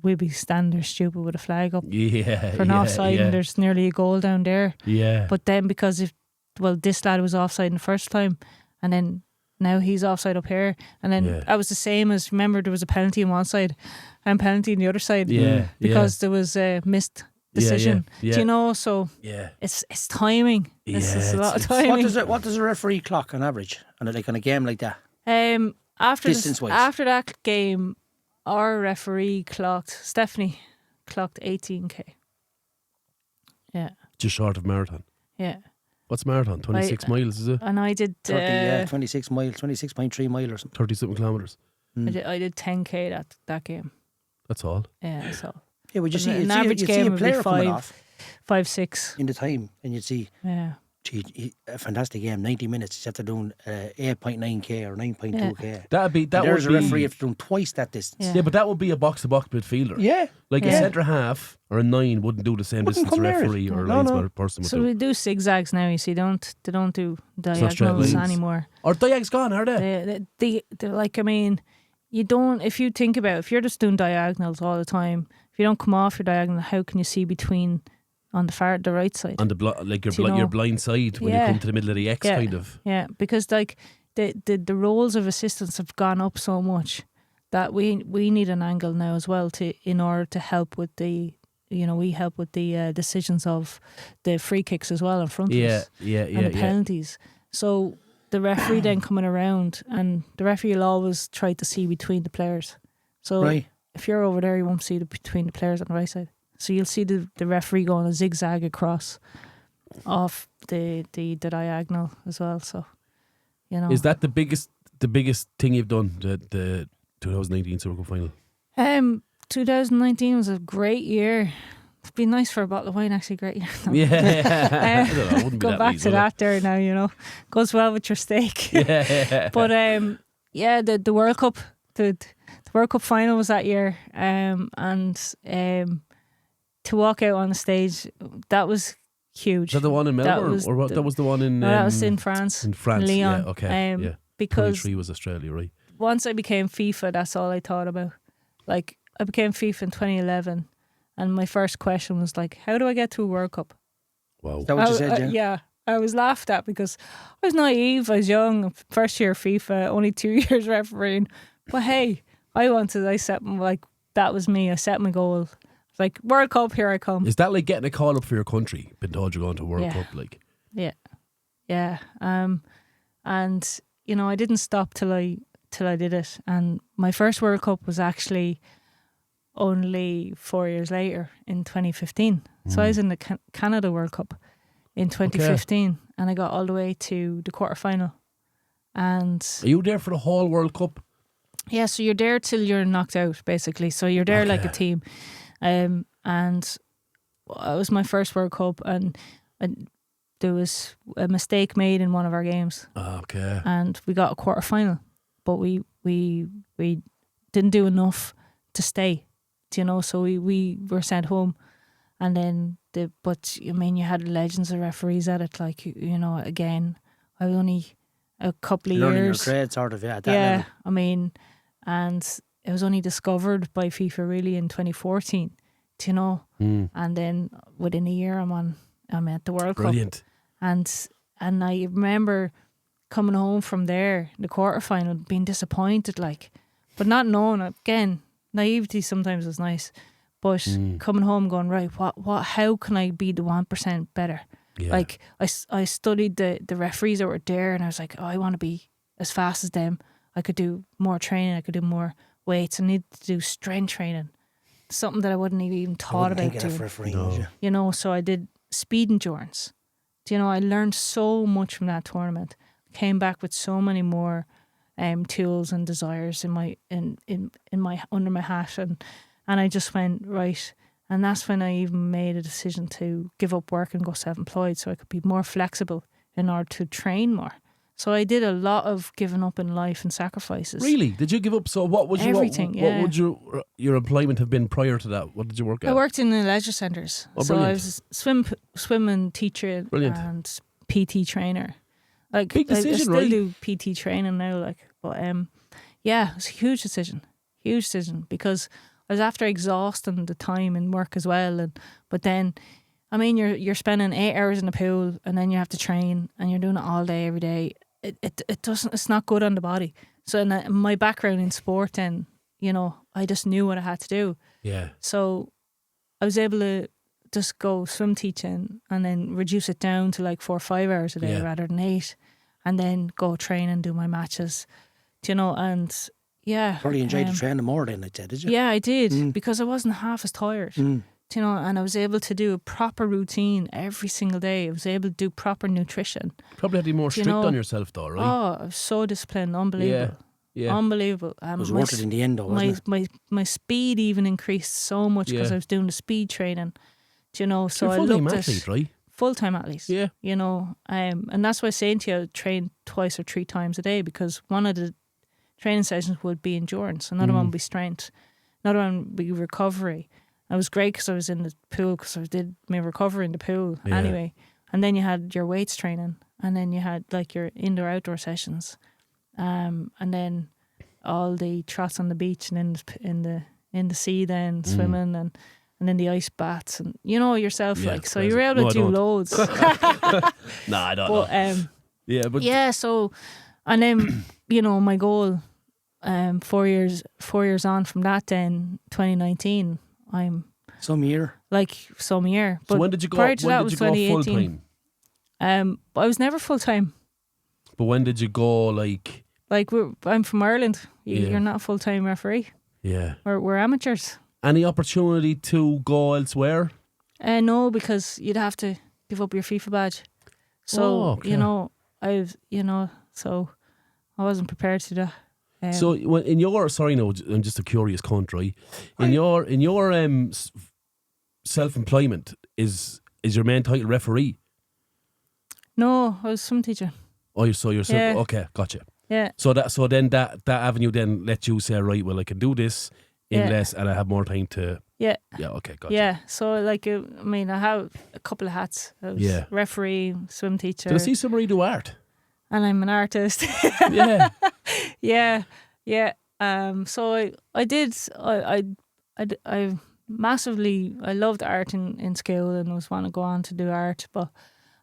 we'll be standing there stupid with a flag up for an offside, and there's nearly a goal down there. Yeah. But then because this lad was offside in the first time, and then now he's offside up here, and then I was the same as, remember, there was a penalty on one side and penalty on the other side because there was a missed decision. So it's timing. It's a lot of timing. What does a referee clock on average on a game like that? After that game, our referee Stephanie clocked 18k. Yeah. Just short of marathon. Yeah. What's marathon? 26 miles, is it? And I did 26 miles, 26.3 mile or something. 30 something kilometres. I did 10k that game. That's all. Yeah, that's all. Yeah, would you see an average game would be a player coming off 5-6 in the time, and you'd see a fantastic game, 90 minutes. He's after doing 8.9k or 9.2k. There's a referee after doing twice that distance. Yeah, but that would be a box-to-box midfielder. Yeah. A centre half or a 9 wouldn't do the same distance as a referee or a linesman person would do. So we do zigzags now, you see. They don't do diagonals anymore. Or diags gone, are they? You don't, if you think about it, if you're just doing diagonals all the time, if you don't come off your diagonal, how can you see between on the right side? On your blind side when you come to the middle of the X kind of. Yeah, because the roles of assistants have gone up so much that we need an angle now as well in order to help with we help with the decisions of the free kicks as well in front of us. And the penalties. So the referee then coming around, and the referee will always try to see between the players. So if you're over there, you won't see between the players on the right side. So you'll see the referee going a zigzag across off the diagonal as well. So, is that the biggest thing you've done, the 2019 Supercup Final? 2019 was a great year. It's been nice for a bottle of wine, actually. Great year. I don't know, wouldn't go be back to that there now. Goes well with your steak. But the World Cup, the World Cup final was that year, and to walk out on the stage, that was huge. Is that the one in Melbourne, that was the one in? No, that was in France. In France, Lyon. Yeah, okay. Because 23 was Australia, right? Once I became FIFA, that's all I thought about. I became FIFA in 2011, and my first question was how do I get to a World Cup? Wow. Is that what you said, yeah? I was laughed at because I was naive, I was young, first year FIFA, only 2 years refereeing. But hey, that was me. I set my goal. World Cup, here I come. Is that like getting a call up for your country? Been told you're going to World Cup, Yeah. And I didn't stop till I did it. And my first World Cup was actually only 4 years later in 2015. So I was in the Canada World Cup in 2015, and I got all the way to the quarterfinal. And Are you there for the whole World Cup? yeah, so you're there till you're knocked out, basically. So you're there like a team. And it was my first World Cup, and there was a mistake made in one of our games. Okay. And we got a quarterfinal, but we didn't do enough to stay. So we were sent home, and then but I mean, you had legends of referees at it. Like again, I was only a couple of Learning years. your trade, sort of, at that level. I mean, and it was only discovered by FIFA really in 2014. And then within a year, I'm at the World Brilliant. Cup, and I remember coming home from there, the quarterfinal, being disappointed, but not knowing. Again, naivety sometimes is nice, but coming home going, right, what? How can I be the 1% better? Yeah. I studied the referees that were there, and I was like, oh, I want to be as fast as them. I could do more training. I could do more weights. I need to do strength training, something that I wouldn't have even thought about doing. Refereeing, no. So I did speed endurance. I learned so much from that tournament. Came back with so many more tools and desires in my under my hat, and I just went right. And that's when I even made a decision to give up work and go self-employed, so I could be more flexible in order to train more. So I did a lot of giving up in life and sacrifices. Really? Did you give up? So what was everything? What would your employment have been prior to that? What did you work at? I worked in the leisure centres. So I was a swimming teacher and PT trainer. Big decision, I still right? do PT training now. But yeah, it was a huge decision because I was after exhausting the time in work as well, but then, I mean, you're spending 8 hours in the pool, and then you have to train, and you're doing it all day, every day. It's not good on the body. So my background in sport, then I just knew what I had to do. Yeah. So I was able to just go swim teaching, and then reduce it down to 4 or 5 hours a day rather than 8, and then go train and do my matches. And yeah. Probably enjoyed the training more than I did you? Yeah, I did, because I wasn't half as tired. And I was able to do a proper routine every single day. I was able to do proper nutrition. Probably had to be more strict on yourself though, right? Oh, I was so disciplined, unbelievable. Yeah. Unbelievable. It was worth it in the end though, wasn't it? My speed even increased so much because I was doing the speed training. So you're I full-time looked athlete, right? Full-time athlete. Yeah. And that's why I was saying to you, I train 2 or 3 times a day, because one of the training sessions would be endurance, another one would be strength, another one would be recovery. It was great because I was in the pool, because I did my recovery in the pool anyway. And then you had your weights training, and then you had your indoor-outdoor sessions, and then all the trots on the beach, and then in the sea, then swimming, and then the ice baths, and yourself, so you were able to do loads. No, I don't know. Yeah, so, and then my goal, 4 years on from that, then 2019, I'm some year. But so when did you go? Prior to that when was did you go 2018. full time? I was never full time. But when did you go I'm from Ireland. You're not a full time referee. Yeah. We're amateurs. Any opportunity to go elsewhere? No, because you'd have to give up your FIFA badge. So so I wasn't prepared to do that. So in your I'm just a curious country. In your self-employment, is your main title referee? No, I was swim teacher. Oh, so you're okay, gotcha. Yeah. So then that avenue then lets you say, right, well, I can do this in less, and I have more time to. Yeah. Yeah. Okay. Gotcha. Yeah. So I have a couple of hats. I was referee, swim teacher. Did I see somebody do art? And I'm an artist. Yeah. Yeah. So I did. I massively. I loved art in school, and I was wanting to go on to do art, but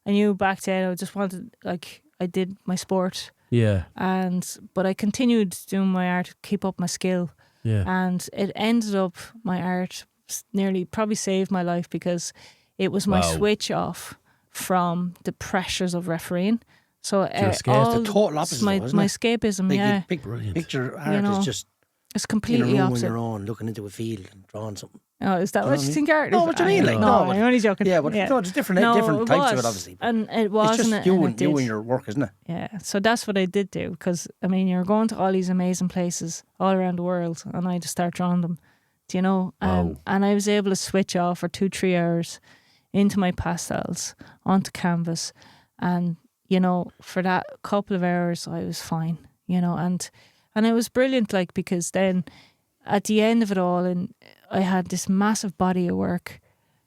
I knew back then I just wanted, I did my sport. Yeah. But I continued doing my art, keep up my skill. Yeah. And it ended up, my art nearly probably saved my life, because it was my switch off from the pressures of refereeing. So the total opposite, my escapism, brilliant. Picture art is just It's in a completely room on opposite. your own, looking into a field and drawing something. Oh, is that Do you know what what I you mean? think art is? No, what do you mean? Like, no, no, I'm only joking. Yeah, but no, there's different types of it, was. obviously. And it It's wasn't just it, you and and it you did. and your work, isn't it? Yeah, so that's what I did do, because I mean, you're going to all these amazing places all around the world, and I just start drawing them. Do you know? Wow. And I was able to switch off for 2-3 hours into my pastels onto canvas, and you know, for that couple of hours, I was fine. You know, and it was brilliant, like, because then at the end of it all, and I had this massive body of work.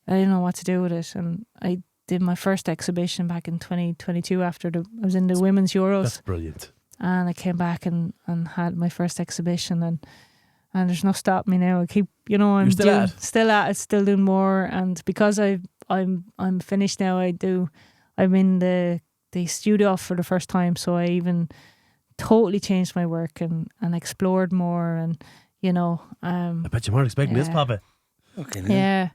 I didn't know what to do with it, and I did my first exhibition back in 2022 after I was in the Women's Euros. That's brilliant. And I came back and had my first exhibition, and there's no stopping me now. I keep, you know, I'm You're still at it. still doing more, and because I'm finished now, I'm in the studio for the first time, so I even totally changed my work and explored more, and you know, I bet you weren't expecting this, Papa. Okay.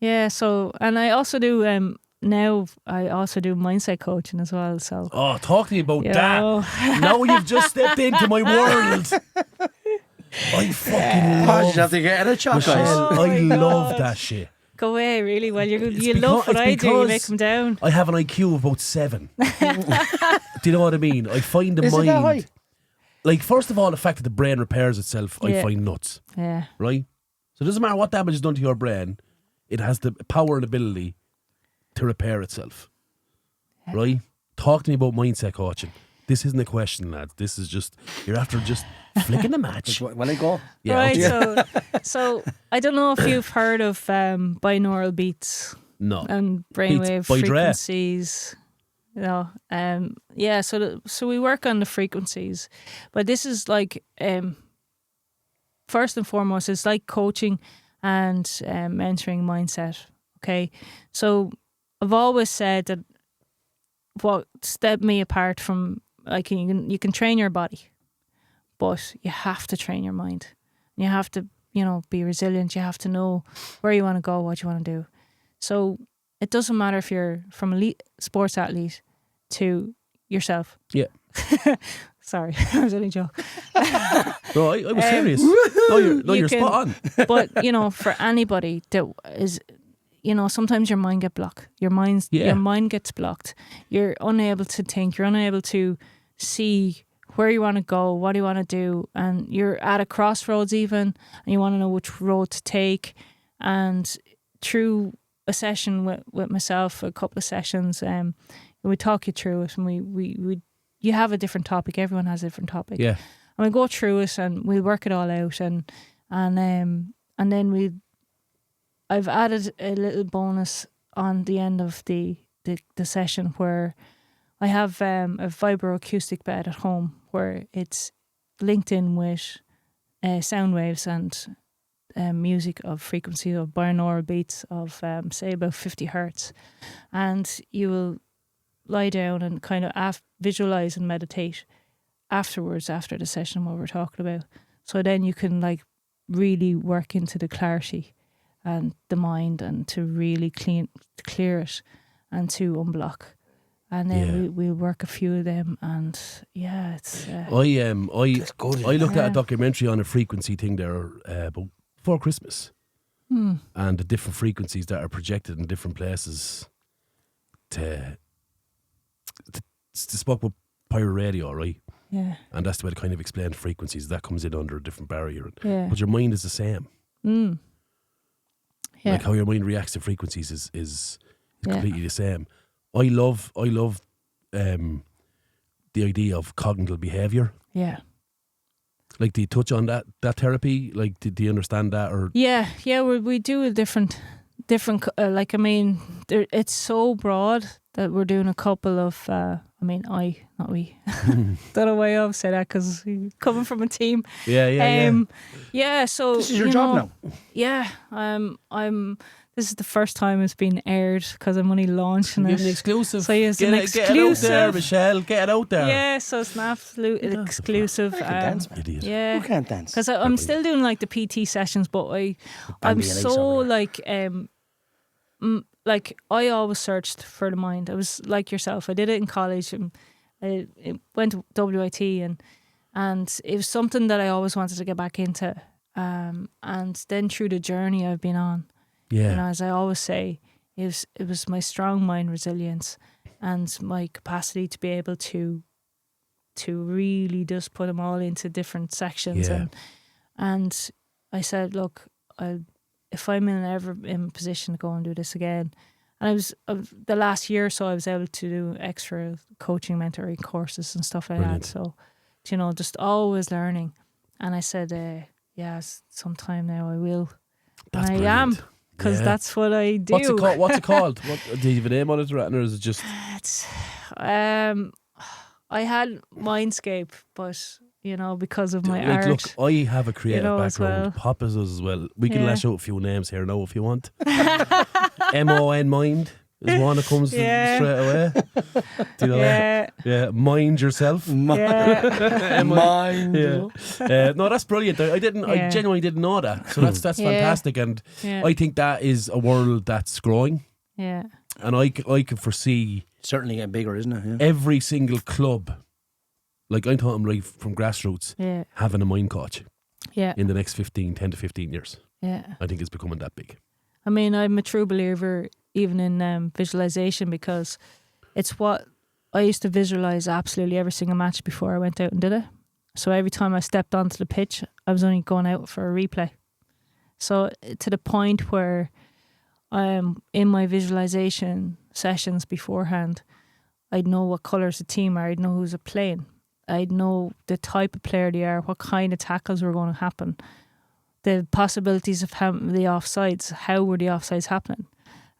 Yeah. So, and I also do now I also do mindset coaching as well. So, Oh, talk to me about you that. know. Now you've just stepped into my world. I fucking Pause, love you have to get a shot, guys. Michelle, Oh I my love God. that shit. Go away, really. Well, you It's love what because- I do. You because make them down. I have an IQ of about 7. Do you know what I mean? I find the Is it mind. that high? Like, first of all, the fact that the brain repairs itself, I Yeah. find nuts. Yeah. Right? So it doesn't matter what damage is done to your brain, it has the power and ability to repair itself. Right? Talk to me about mindset coaching. This isn't a question, lads. This is just, you're after just flicking the match. Will I go? Yeah, Right. okay. So I don't know if you've heard of binaural beats No. and Beats brainwave by Dre. frequencies. You know, yeah. So we work on the frequencies, but this is like first and foremost, it's like coaching and mentoring mindset. Okay, so I've always said that what set me apart from, like, you can train your body, but you have to train your mind. You have to, you know, be resilient. You have to know where you want to go, what you want to do. So it doesn't matter if you're from elite sports athlete to yourself. Yeah. Sorry, I was only joking. No, I was serious. No, you're spot on. But, you know, for anybody that is, you know, sometimes your mind gets blocked. Your mind gets blocked. You're unable to think. You're unable to see where you want to go, what do you want to do, and you're at a crossroads even, and you want to know which road to take. And through a session with myself, a couple of sessions, we talk you through it, and you have a different topic. Everyone has a different topic. Yeah. And we go through it, and we'll work it all out, and then I've added a little bonus on the end of the session where I have a vibroacoustic bed at home where it's linked in with sound waves and music of frequency of binaural beats of say about 50 hertz, and you will lie down and kind of visualize and meditate afterwards, after the session, what we're talking about. So then you can like really work into the clarity and the mind, and to really clear it and to unblock. And then we'll work a few of them, and yeah, it's I looked at a documentary on a frequency thing there about before Christmas, and the different frequencies that are projected in different places. To spoke about pirate radio, right? Yeah. And that's the way to kind of explain frequencies. That comes in under a different barrier. Yeah. But your mind is the same. Yeah. Like how your mind reacts to frequencies is Yeah. completely the same. I love the idea of cognitive behaviour. Yeah. Like, do you touch on that therapy? Like, do you understand that? Or Yeah. We do a different. Like, I mean, it's so broad that we're doing a couple of. Not we. Don't know why I've said that, because coming from a team. Yeah. So This is your job now. Yeah. This is the first time it's been aired because I'm only launching Give it. an exclusive. So it's an Get it out there, exclusive. Michelle. Get it out there. Yeah, so it's an absolute exclusive. I can dance, man. Idiot. Yeah, Who can't dance? because I'm still doing like the PT sessions, but I'm Bandy and so Ace over like I always searched for the mind. I was like yourself. I did it in college, and I went to WIT, and And it was something that I always wanted to get back into. And then through the journey I've been on, as I always say, it was my strong mind resilience and my capacity to be able to really just put them all into different sections. And I said, look, if I'm ever in a position to go and do this again, and I was the last year or so I was able to do extra coaching, mentoring courses and stuff like that. So, just always learning. And I said, sometime now I will. That's and I brilliant. am, because that's what I do. What's it called? Do you have a name on it, or is it just? It's I had Mindscape, but because of my art. Look, I have a creative background. Well. Papa does as well. We can lash out a few names here now if you want. MON Mind is one that comes straight away. Do you know that? Yeah, mind yourself. Mind. No, that's brilliant. I genuinely didn't know that. So that's fantastic, and I think that is a world that's growing. Yeah. And I can foresee certainly getting bigger, isn't it? Yeah. Every single club, like I'm talking right from grassroots, having a mind coach. Yeah. In the next 10 to 15 years. Yeah. I think it's becoming that big. I mean, I'm a true believer even in visualization, because it's what I used to visualize absolutely every single match before I went out and did it. So every time I stepped onto the pitch, I was only going out for a replay. So to the point where in my visualization sessions beforehand, I'd know what colours the team are, I'd know who's playing, I'd know the type of player they are, what kind of tackles were going to happen, the possibilities of the offsides, how were the offsides happening,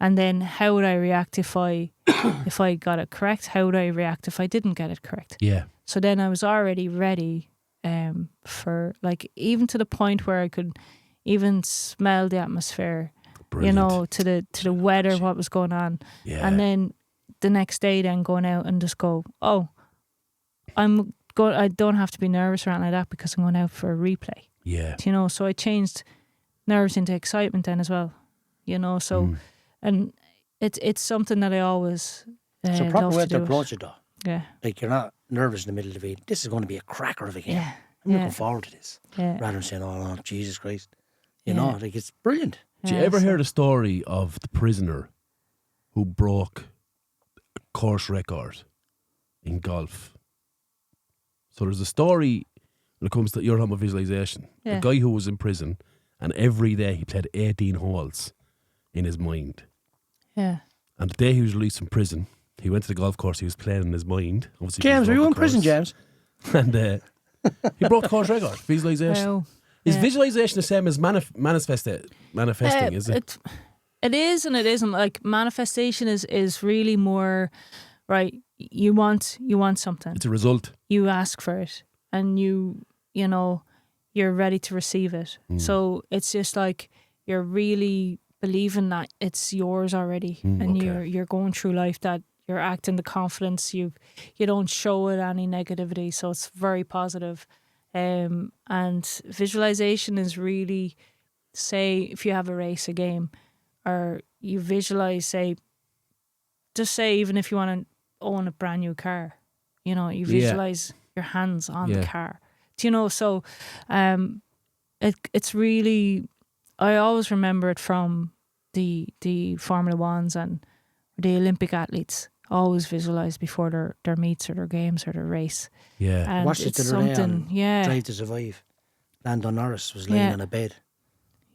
and then how would I react if I got it correct, how would I react if I didn't get it correct. Yeah. So then I was already ready for, like, even to the point where I could even smell the atmosphere. Brilliant. To the weather, what was going on. Yeah. And then the next day then going out and just go, I don't have to be nervous or anything like that because I'm going out for a replay. Yeah. So I changed nerves into excitement then as well. And it's something that I always it's a proper way to approach it, though. Yeah. Like, you're not nervous in the middle of the field. This is going to be a cracker of a game. Yeah. I'm looking forward to this. Yeah. Rather than saying, oh, Jesus Christ. Like, it's brilliant. Did you ever hear the story of the prisoner who broke a course record in golf? So there's a story when it comes to your home of visualization. Yeah. A guy who was in prison, and every day he played 18 holes in his mind. Yeah. And the day he was released from prison, he went to the golf course, he was playing in his mind. Obviously, James, were you in prison, James? And he broke the course record, visualization. Wow. Is visualization the same as manifesting, is it? It is and it isn't. Like, manifestation is really more, right, you want something. It's a result. You ask for it and you're ready to receive it. So it's just like you're really believing that it's yours already, and you're going through life that you're acting the confidence. You don't show it any negativity, so it's very positive. And visualization is really, say, if you have a race, a game, or you visualize, say even if you want to own a brand new car, you visualize your hands on the car. So it's really, I always remember it from the Formula Ones and the Olympic athletes. Always visualize before their meets or their games or their race. Yeah. And watched it it's the other day on something, Drive to Survive. Lando Norris was laying on a bed.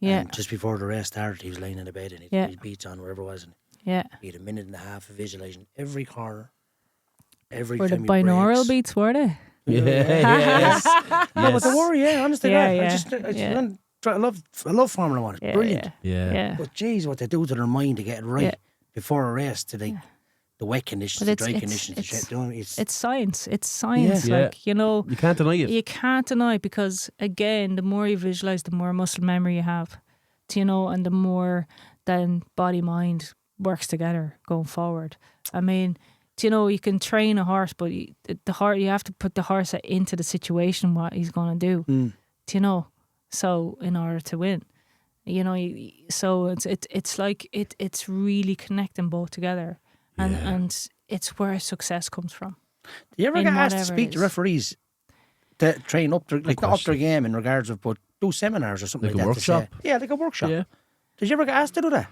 Yeah. And just before the race started, he was laying in a bed and he had his beats on, wherever it was. And he had a minute and a half of visualizing every corner, every were time the binaural beats, were they? Yes. No, but they were, honestly. Yeah. I love Formula One. It's brilliant. Yeah. But geez, what they do to their mind to get it right before a race, to the wet conditions, the dry conditions, the shit. It's science. It's science. Yeah. Like, you can't deny it. You can't deny it, because again, the more you visualize, the more muscle memory you have. And the more then body mind works together going forward. I mean, you can train a horse, but you have to put the horse into the situation what he's going to do. So in order to win, so it's like it's really connecting both together, and it's where success comes from. Do you ever get asked to speak to referees to train up their, like not up question. their game in regards of, but do seminars or something Like like a that. workshop? To say, yeah, like a workshop. Yeah. Did you ever get asked to do that?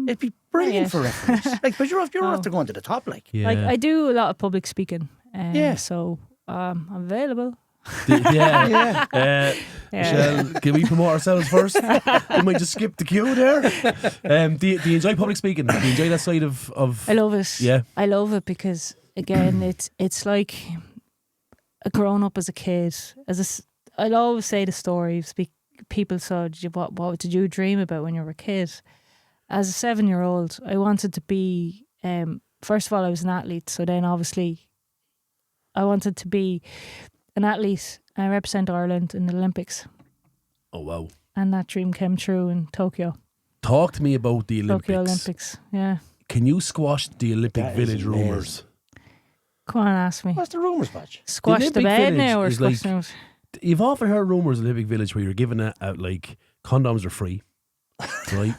It'd be brilliant yes. for referees. Like, but you're after going to the top, like. Yeah. Like I do a lot of public speaking. Yeah. So I'm available. Yeah. Yeah. Michelle, can we promote ourselves first? We might just skip the queue there. Do you enjoy public speaking? Do you enjoy that side of I love it. Yeah. I love it because again, it's like growing up as a kid. I'll always say the story. People said, "What did you dream about when you were a kid?" As a 7-year-old, I wanted to be. First of all, I was an athlete, so then obviously, I wanted to be an athlete. I represent Ireland in the Olympics. Oh wow. And that dream came true in Tokyo. Talk to me about the Olympics. Tokyo Olympics, yeah. Can you squash the Olympic That is Village amazing. rumours? Come on, ask me. What's the rumours, Patch? Squash the Olympic bed Village now or is squash like- out? You've often heard rumours of the Olympic Village where you're giving out like condoms are free, right?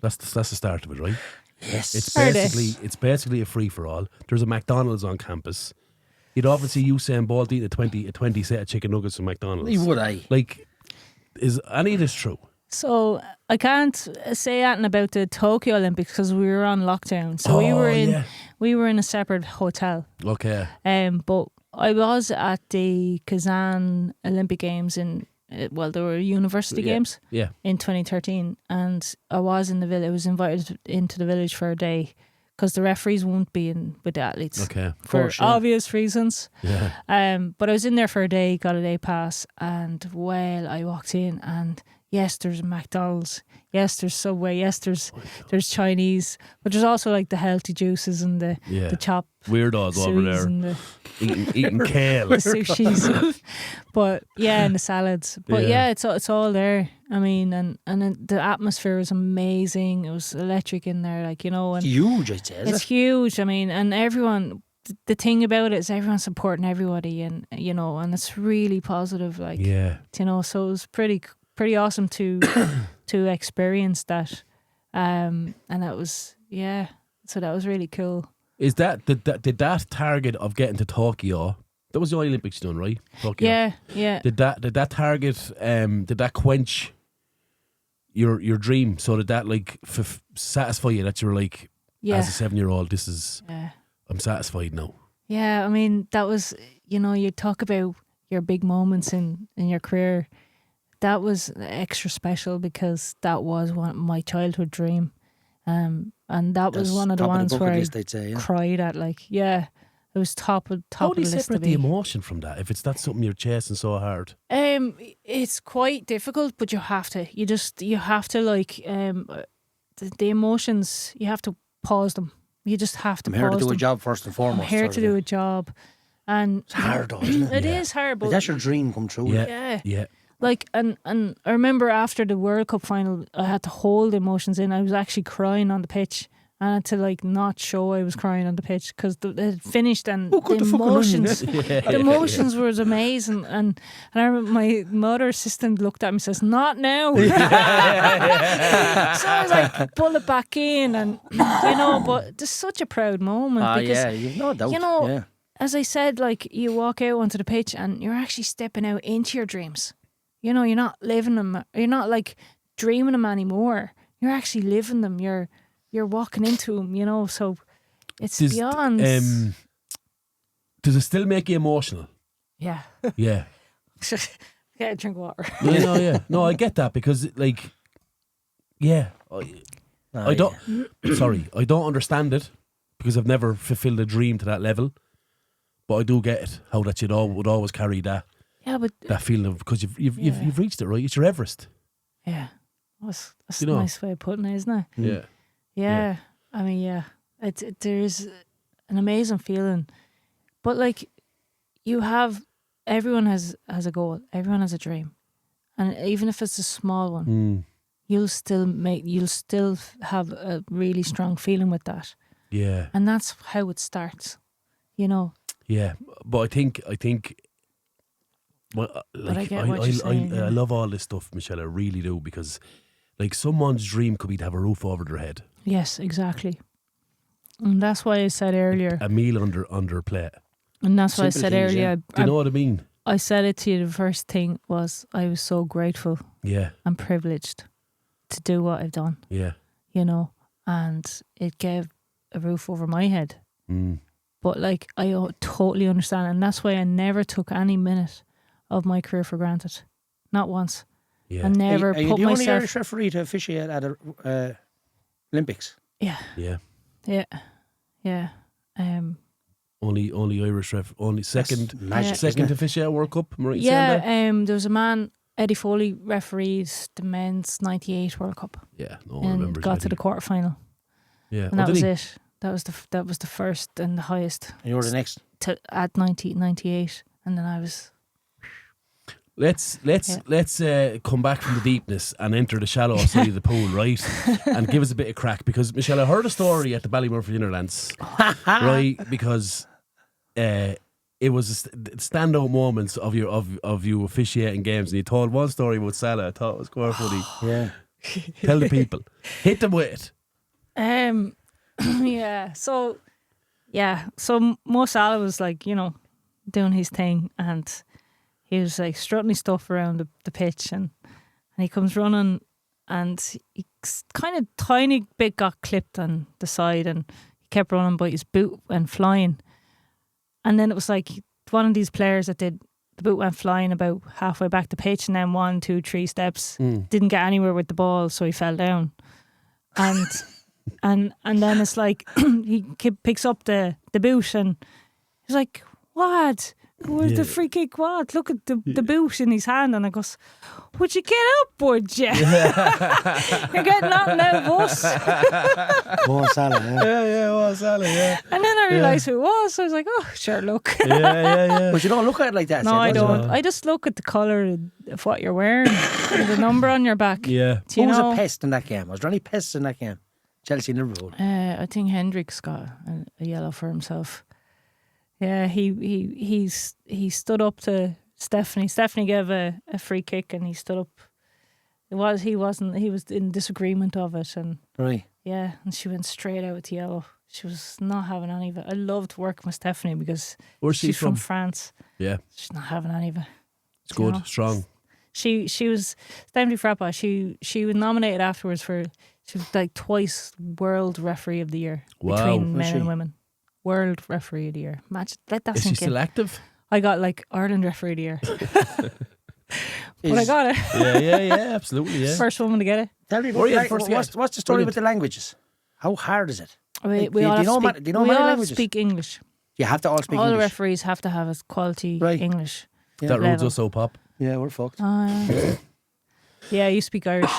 That's the start of it, right? Yes. It's Heard it. basically a free for all. There's a McDonald's on campus. You'd often see Usain Bolt eating a 20 set of chicken nuggets from McDonald's. You would, I. Like, is any of this true? So I can't say anything about the Tokyo Olympics because we were on lockdown. So we were in a separate hotel. Okay. But I was at the Kazan Olympic Games they were university games Yeah. in 2013, and I was in the village. I was invited into the village for a day because the referees won't be in with the athletes Okay. for course, yeah. obvious reasons. Yeah. But I was in there for a day, got a day pass, and I walked in, and yes, there's McDonald's, yes, there's Subway, yes, there's Chinese, but there's also like the healthy juices and the chop Weirdos over suis there and the eating kale. sushis, but yeah, and the salads. But Yeah. yeah, it's all there. I mean, and the atmosphere was amazing. It was electric in there, like, you know, and Huge, I'd say. it's huge. I mean, and everyone. The thing about it is everyone's supporting everybody, and you know, and it's really positive. Like, Yeah. you know, so it was pretty awesome to experience that, and that was so that was really cool. Is did that target of getting to Tokyo? That was the Olympics done, right? Tokyo. Yeah. Did that target? Did that quench your dream? So did that like satisfy you that you were like, as a 7-year-old, this is I'm satisfied now. Yeah, I mean, that was, you know, you talk about your big moments in your career. That was extra special because that was my childhood dream. And that was one of the ones where I list, I'd say, yeah. cried at, like, it was top How of do the you list to separate the be. emotion from that? If it's not something you're chasing so hard, It's quite difficult, but you have to. You have to, like, the emotions, you have to pause them. You just have to I'm here to pause do a them. job first and foremost. I'm here to do a job. And It's hard though, isn't it? It is hard, but That's your dream come true. yeah, yeah. like, and I remember after the World Cup final, I had to hold emotions in. I was actually crying on the pitch. And I had to, like, not show I was crying on the pitch because it had finished, and the emotions, the emotions was amazing. And I remember my mother assistant looked at me and says, "Not now." So I was like, pull it back in, and you know, but it's such a proud moment because you've no doubt. you know, yeah. as I said, like, you walk out onto the pitch and you're actually stepping out into your dreams. You know, you're not living them. You're not like dreaming them anymore. You're actually living them. You're walking into them, you know. So it's beyond. Does it still make you emotional? Yeah. Yeah. Yeah, drink water. No, I get that because, like, I don't. Sorry, I don't understand it because I've never fulfilled a dream to that level. But I do get it. How that you'd would always carry that. Yeah, but that feeling of because you've reached it, right? It's your Everest. Yeah, that's You a know. nice way of putting it, isn't it? Yeah. Yeah. I mean, yeah, there's an amazing feeling, but like, everyone has a goal, everyone has a dream, and even if it's a small one, you'll still have a really strong feeling with that. Yeah. And that's how it starts, you know. Yeah, but I think. Well, like, I get what you're saying, I love all this stuff, Michelle. I really do, because like someone's dream could be to have a roof over their head. Yes, exactly. And that's why I said earlier. A meal under plate. And that's why I Simple said things, earlier. yeah. Do you know what I mean? I said it to you, the first thing was I was so grateful and privileged to do what I've done. Yeah. You know, and it gave a roof over my head. But like, I totally understand, and that's why I never took any minute of my career for granted. Not once. Yeah. I never Are you put the only myself... Irish referee to officiate at the Olympics? Yeah. Yeah. Yeah. Yeah. Only Irish only second magic, second to officiate World Cup. Am I right in saying Yeah, that? there was a man, Eddie Foley, referees the men's '98 World Cup. Yeah, no one And remembers. got to Eddie. the quarterfinal. Yeah, And that was it. That was the first and the highest. And you were the next. At 98, and then I was... Let's come back from the deepness and enter the shallow side of the pool, right? And give us a bit of crack, because Michelle, I heard a story at the Ballymurphy Interlands, right? Because it was standout moments of you officiating games, and you told one story about Salah. I thought it was quite funny. Yeah. Tell the people. Hit them with it. Yeah. So Mo Salah was like, you know, doing his thing, and he was like strutting his stuff around the pitch, and he comes running, and he kind of tiny bit got clipped on the side, and he kept running, but his boot went flying. And then it was like one of these players that did, the boot went flying about halfway back the pitch, and then 1, 2, 3 steps, didn't get anywhere with the ball, so he fell down. And and then it's like he picks up the boot, and he's like, "What? Where's the free kick? What? Look at the boot in his hand." And I goes, "Would you get up, would you? You're getting nothing out of us." Mo Salah, yeah. Mo Salah, yeah. And then I realised who it was. So I was like, "Oh, sure, look." Yeah. But you don't look at it like that. No, say, I do you? don't. I just look at the colour of what you're wearing, and the number on your back. Yeah. Do you Who was know? a pest in that game? Was there any pests in that game? Chelsea and Liverpool. I think Hendricks got a yellow for himself. Yeah, he stood up to Stephanie. Stephanie gave a free kick, and he stood up. He was in disagreement of it, and Right. yeah, and she went straight out with the yellow. She was not having any of it. I loved working with Stephanie because Where's she she's from from? France. Yeah. She's not having any of it. It's Do you good, know? strong. She was Stephanie Frappa. She was nominated afterwards for, she was like twice World Referee of the Year between Was men she? and women. World Referee of the Year. Let that Is she sink in. still active? I got like Ireland Referee of the Year. But I got it. Yeah, absolutely, yeah. First woman to get it. Tell me, Or, yeah, like, first what's the story Brilliant. with the languages? How hard is it? We do all you know have to speak, do you know we many all have to languages? speak English. You have to all speak All the English. referees have to have a quality Right. English. Yeah. That roads level. us so pop. Yeah, we're fucked. Yeah, you speak Irish.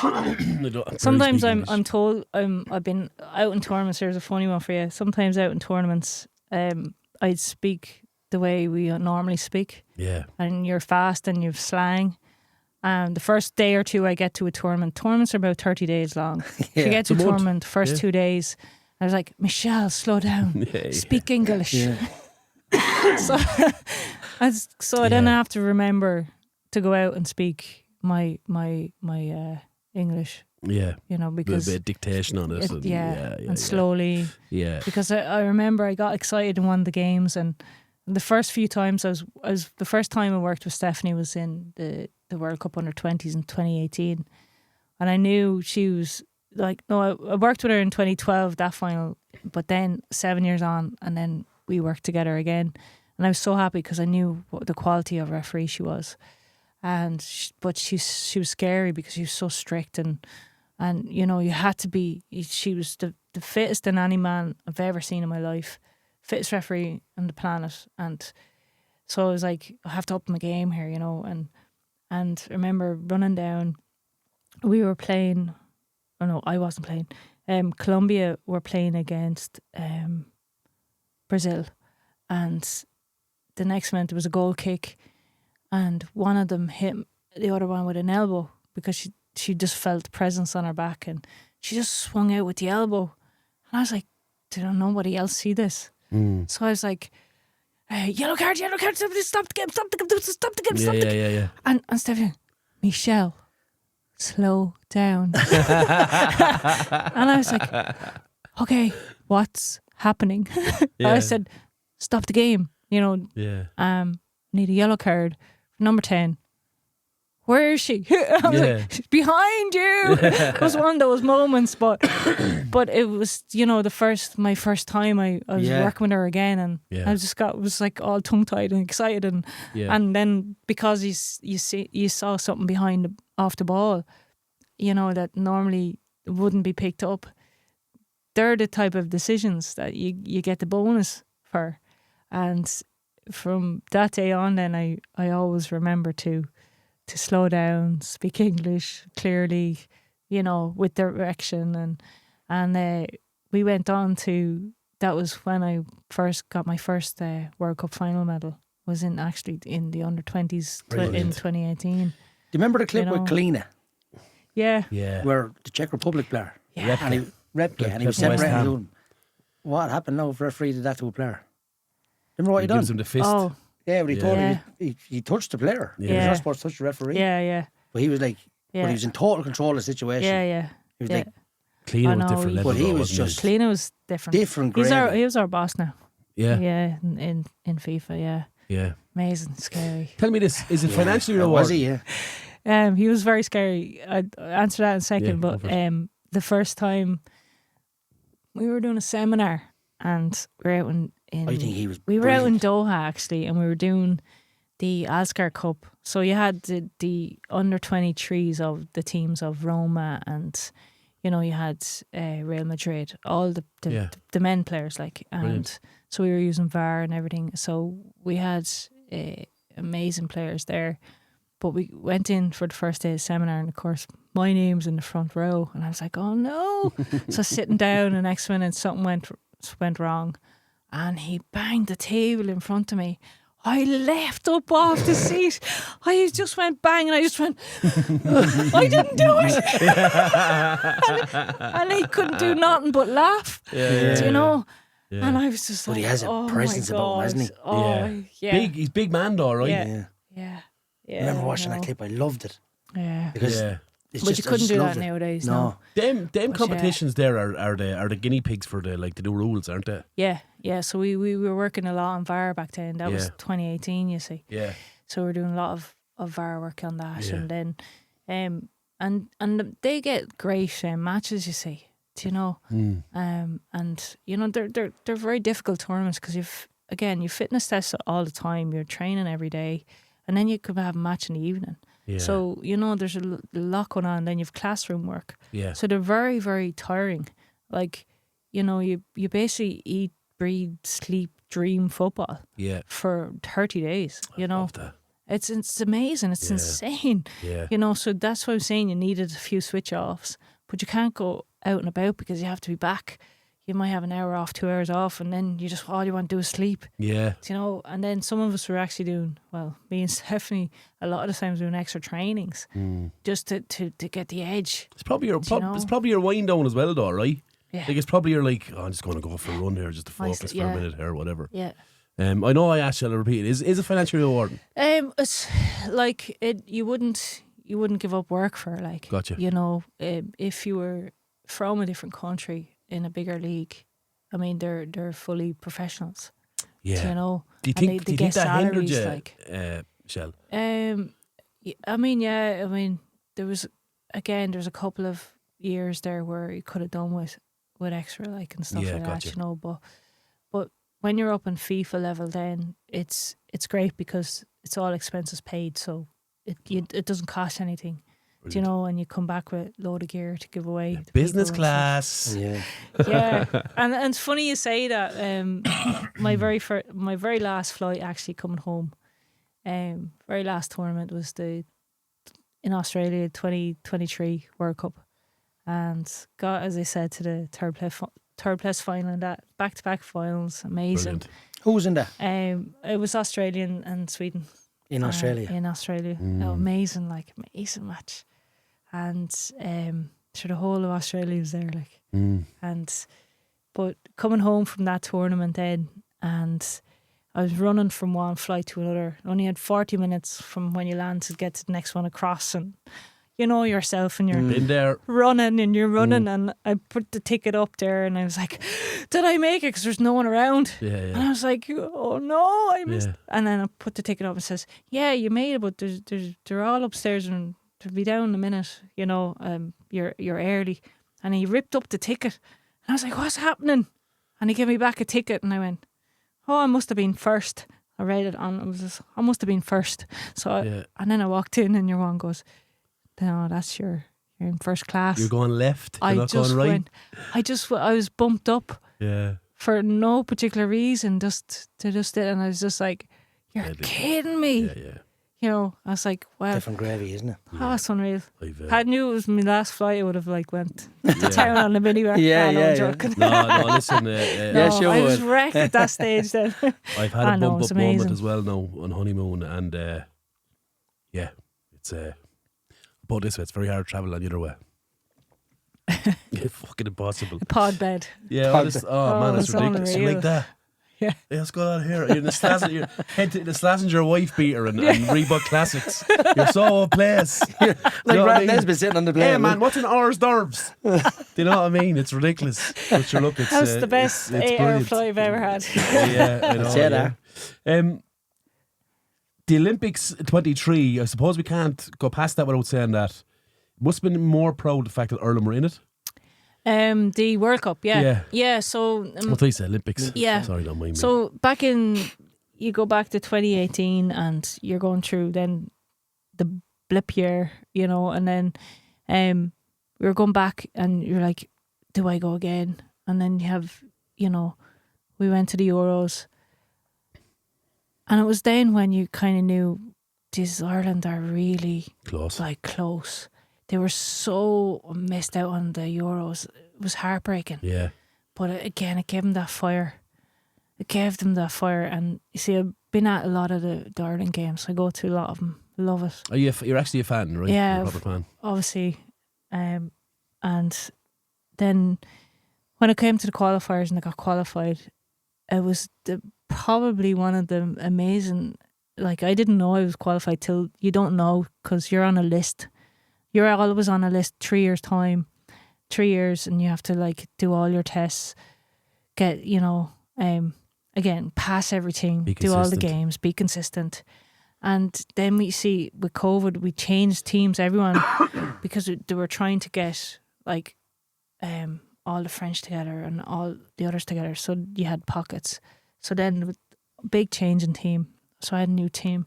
Sometimes I'm told I've been out in tournaments. There's a funny one for you. Sometimes out in tournaments, I'd speak the way we normally speak, Yeah. and you're fast and you've slang. The first day or two I get to a tournament. Tournaments are about 30 days long. If you get to a It's a month. tournament, first 2 days, I was like, "Michelle, slow down. Speak English." Yeah. So I then have to remember to go out and speak my English, Yeah. you know, A because bit of dictation on it. and slowly. Yeah. Because I remember I got excited in one of the games, and the first few times I was the first time I worked with Stephanie was in the World Cup Under-20s in 2018, and I knew she was like, no, I worked with her in 2012 that final, but then 7 years on, and then we worked together again, and I was so happy because I knew what the quality of referee she was, but she was scary because she was so strict, and you know, you had to be. She was the fittest in any man I've ever seen in my life, fittest referee on the planet, and so I was like, I have to up my game here, you know, and I remember running down. We were playing. Oh no, I wasn't playing. Colombia were playing against Brazil, and the next minute there was a goal kick, and one of them hit the other one with an elbow because she just felt presence on her back, and she just swung out with the elbow, and I was like, did nobody else see this? So I was like, yellow card, somebody stop the game, stop the game. Yeah. And Stephanie, Michelle, slow down. And I was like, okay, what's happening? I said, stop the game, you know, Yeah. need a yellow card number 10. Where is she? I was like, behind you. It was one of those moments, but it was, my first time I was working with her again, and I just was like all tongue tied and excited, and then because you saw something behind off the ball, that normally wouldn't be picked up. They're the type of decisions that you get the bonus for, and from that day on, then I always remember to slow down, speak English clearly, with direction, and we went on to. That was when I first got my first World Cup final medal. Was in the under-20s in 2018. Do you remember the clip with Kalina? Yeah. Where the Czech Republic player. Yeah. And he was separating. What happened now if a referee did that to a player? Remember what he done? Gives him the fist. Oh. Yeah, but he told him he touched the player. Yeah. He was not supposed to touch the referee. Yeah. But he was like, but he was in total control of the situation. Yeah. He was like, Kalina was different level. But he was just Kalina was different. Different grade. He was our boss now. Yeah. Yeah, in FIFA, yeah. Yeah. Amazing, scary. Tell me this, is it financially rewarding? Was he, yeah? He was very scary. I'd answer that in a second, but the first time we were doing a seminar and we were out in I think he was we were out in Doha actually, and we were doing the Ascar Cup. So you had the under 23s of the teams of Roma, and you had Real Madrid, all the men players, like, and Brilliant. so we were using VAR and everything. So we had amazing players there. But we went in for the first day of the seminar, and of course my name's in the front row, and I was like, oh no. So sitting down, and next minute something went wrong, and he banged the table in front of me. I left up off the seat. I just went bang, and I just went, I didn't do it. and he couldn't do nothing but laugh. Yeah. And I was just like, but he has a presence about him, hasn't he? Oh, yeah. He's big man though, right? Yeah. I remember watching that clip. I loved it. Yeah. Because but you couldn't do that nowadays. No. Them competitions there are the guinea pigs for the new rules, aren't they? Yeah. So we were working a lot on VAR back then. That was 2018, you see. Yeah. So we're doing a lot of VAR work on that, and then and they get great matches, you see. Do you know? And they're very difficult tournaments because you fitness tests all the time. You're training every day, and then you could have a match in the evening. Yeah. So, there's a lot going on. Then you have classroom work. Yeah. So they're very, very tiring. Like, you basically eat, breathe, sleep, dream football. Yeah. For 30 days. I love that. It's amazing. It's insane. Yeah. So that's what I'm saying. You needed a few switch offs, but you can't go out and about because you have to be back. You might have an hour off, 2 hours off, and then you just all you want to do is sleep. Yeah. And then some of us were actually doing, me and Stephanie, a lot of the times doing extra trainings just to get the edge. It's probably your wind down as well, though, right? Yeah. Like it's probably I'm just going to go for a run here just to focus for a minute here or whatever. Yeah. I know I asked you to repeat. Is it financially rewarding? It's like you wouldn't give up work for Gotcha. If you were from a different country in a bigger league, I mean they're fully professionals. Yeah. Do you think that hindered you, Shell? There was there's a couple of years there where you could have done with extra and stuff like gotcha. that, but when you're up in FIFA level, then it's great because it's all expenses paid, so it doesn't cost anything. Brilliant. And you come back with a load of gear to give away. To business class. Yeah. And it's funny you say that. My very last flight actually coming home, very last tournament was in Australia 2023 World Cup, and got, as I said, to the third place final in that, back-to-back finals. Amazing. Brilliant. Who was in that? It was Australia and Sweden. In Australia. Oh, amazing match. And the whole of Australia was there, but coming home from that tournament then, and I was running from one flight to another. Only had 40 minutes from when you land to get to the next one across, and you know yourself, and you're Been there. running and I put the ticket up there and I was like, did I make it? Because there's no one around. Yeah, And yeah. I was like, oh no, I missed. Yeah. And then I put the ticket up and says, yeah, you made it, but they're all upstairs and they'll be down in a minute. You know, you're early. And he ripped up the ticket. And I was like, what's happening? And he gave me back a ticket and I went, oh, I must have been first. I read it and it was just, I must have been first. So and then I walked in and your one goes, no, that's you're in first class. You're going left. You're I not just going right. I was bumped up Yeah. for no particular reason, just to just it, and I was just like, you're kidding me. Yeah, yeah. You know, I was like, wow, Different gravy, isn't it? oh, that's unreal. I've, I knew it was my last flight. I would have like went to town on the minivan. Yeah, no, yeah, I'm yeah. joking. No, listen. No, Yes, you I was would. wrecked at that stage then. I've had I a know, bump it's up moment amazing. as well now on honeymoon, and yeah, it's put it this way, it's very hard to travel on the other way. It's fucking impossible. Pod bed. Yeah, Pod man, Oh, it's it's ridiculous. unreal. Like that. Yeah. Yeah, what's going on here? You're in the Slazenger wife beater and Reebok Classics. You're so out of place. Like know what I Brad mean? Nesbitt sitting on the plane. Hey man, what's an hour's nerves? Do you know what I mean? It's ridiculous. But sure, look, it's That was the best it's 8-hour brilliant. flight I've ever had. Yeah, I know. I'd say that. The Olympics 23, I suppose we can't go past that without saying that. Must have been more proud of the fact that Ireland were in it. The World Cup, Yeah. yeah. So What did I say? Olympics. Yeah. Sorry, don't mind me. So you go back to 2018 and you're going through then the blip year, you know, and then we were going back and you're like, do I go again? And then you have, you know, we went to the Euros and it was then when you kind of knew these Ireland are really close. close. They were so missed out on the Euros. It was heartbreaking. Yeah. But again, it gave them that fire. It gave them that fire. And you see, I've been at a lot of the Ireland games. I go to a lot of them. Love it. Are you're actually a fan, right? Yeah, You're a proper fan. Obviously. And then when it came to the qualifiers and I got qualified, it was probably one of the amazing, like I didn't know I was qualified till you don't know because you're on a list. You're always on a list 3 years time, 3 years, and you have to like do all your tests, get, you know, again, pass everything, do all the games, be consistent. And then we see with COVID, we changed teams, everyone, because they were trying to get like all the French together and all the others together. So you had pockets. So then with big change in team. So I had a new team.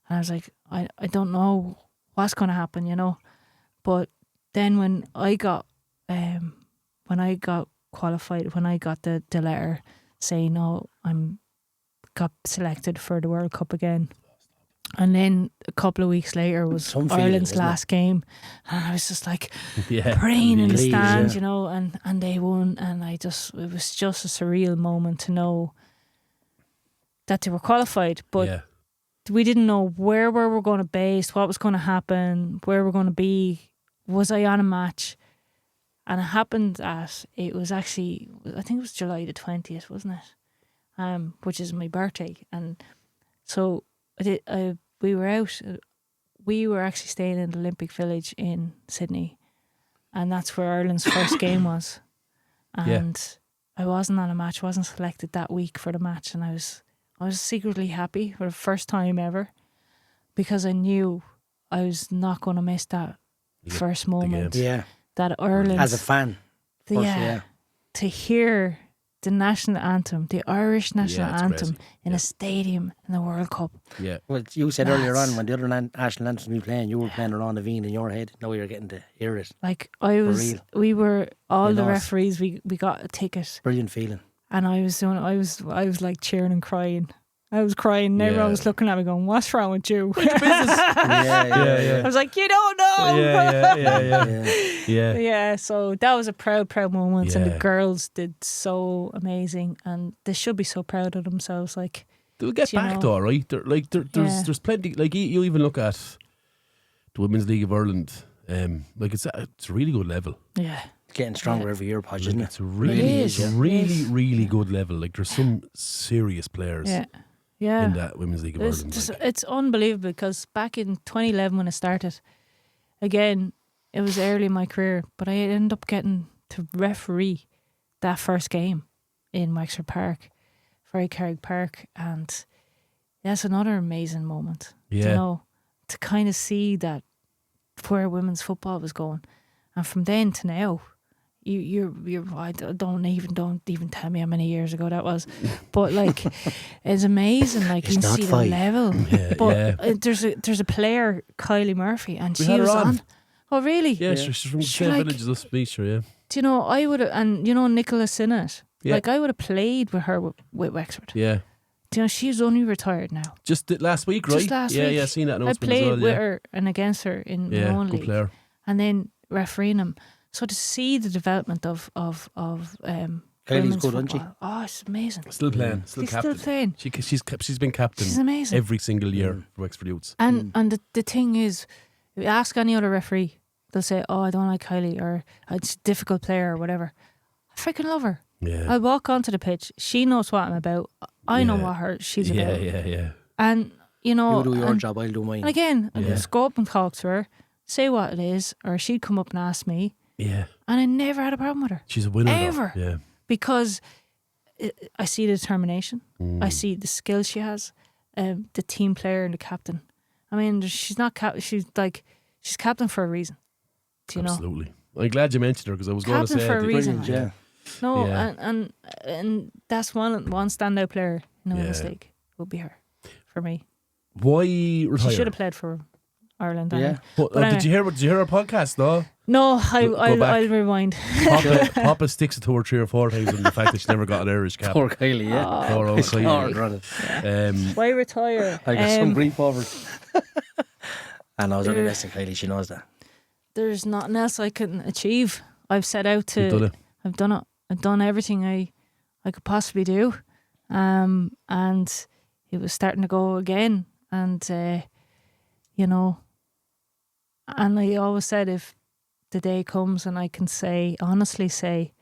And I was like, I don't know what's going to happen, you know. But then when I got qualified, when I got the letter saying, "Oh, got selected for the World Cup again," and then a couple of weeks later was Ireland's last game, and I was just like praying in the stands, you know, and they won, and it was just a surreal moment to know that they were qualified, but we didn't know where we were going to base, what was going to happen, where we're going to be. Was I on a match? And it happened it was actually, I think it was July the 20th, wasn't it? Which is my birthday. And so we were out, we were actually staying in the Olympic Village in Sydney. And that's where Ireland's first game was. And I wasn't on a match, wasn't selected that week for the match. And I was secretly happy for the first time ever because I knew I was not going to miss that first moment. Yeah. That Ireland. As a fan. To hear the national anthem, the Irish national anthem crazy. in a stadium in the World Cup. Yeah. Well, you said earlier on when the other national anthems we playing, you were playing around the Veen in your head. Now you're getting to hear it. Like real. We were all the lost. referees. We got a ticket. Brilliant feeling. And I was like cheering and crying. I was crying and everyone was looking at me going, what's wrong with you? Yeah. I was like, you don't know. Yeah. So that was a proud moment and the girls did so amazing and they should be so proud of themselves. Like, they'll get back though, right? There's plenty, like you even look at the Women's League of Ireland, like it's a really good level. Yeah. Getting stronger every year, Podge, isn't it? It's really good level. Like there's some serious players in that Women's League of Ireland. It's unbelievable because back in 2011 when it started, again, it was early in my career, but I ended up getting to referee that first game in Wexford Park, Ferrycarrig Park, and that's another amazing moment. Yeah. You know, to kind of see that where women's football was going, and from then to now, you're I don't even tell me how many years ago that was, but like it's amazing. Like It's you can not see 5. the level. Yeah, But there's a player, Kylie Murphy, and We she had her was on. on. Oh really? Yeah, she's from the She same like- village as us, Beecher, yeah. Do you know I would have, and you know Nicola Sinnott. Yeah. Like I would have played with her with Wexford. Yeah. Do you know she's only retired now? Just last week, right? Just last yeah, week. Yeah, seen that I announcement played as well, with yeah. her and against her in Yeah, my own good league, player. and then refereeing them. So to see the development of Kylie's women's good, isn't she? football, oh, it's amazing. Still playing, still She's captain. still playing. She's been captain She's amazing. every single year for Wexford Youths. And the thing is, if you ask any other referee, they'll say, "Oh, I don't like Kylie," or "It's a difficult player," or whatever. I freaking love her. Yeah. I'll walk onto the pitch. She knows what I'm about. I know Yeah. what she's Yeah, about. yeah. And you know, You do your and- job, I'll do mine. And again, I'd Yeah. just go up and talk to her, say what it is, or she'd come up and ask me, Yeah. and I never had a problem with her She's a winner. though. Ever. Yeah. because I see the determination, Mm. I see the skill she has, the team player and the captain. I mean, she's not she's captain for a reason. Do you know? Absolutely. I'm glad you mentioned her because I was going to Captain say for a it. reason. Brilliant, yeah. No, Yeah. and that's one standout player in the women's Yeah. league would be her for me. Why She retire? should have played for Ireland. Yeah. anyway. But, But did you hear her podcast though? No, Go I'll back. rewind. Papa sticks it to her 3 or 4 times on the fact that she never got an Irish cap. Poor Kylie, yeah. Poor old It's Kylie. hard running. Why retire? I got some grief over it. And I was only less than Kylie, she knows that. There's nothing else I can achieve. I've set out to. You've done it. I've done it. I've done everything I could possibly do, and it was starting to go again. And you know, and I always said if the day comes and I can honestly say,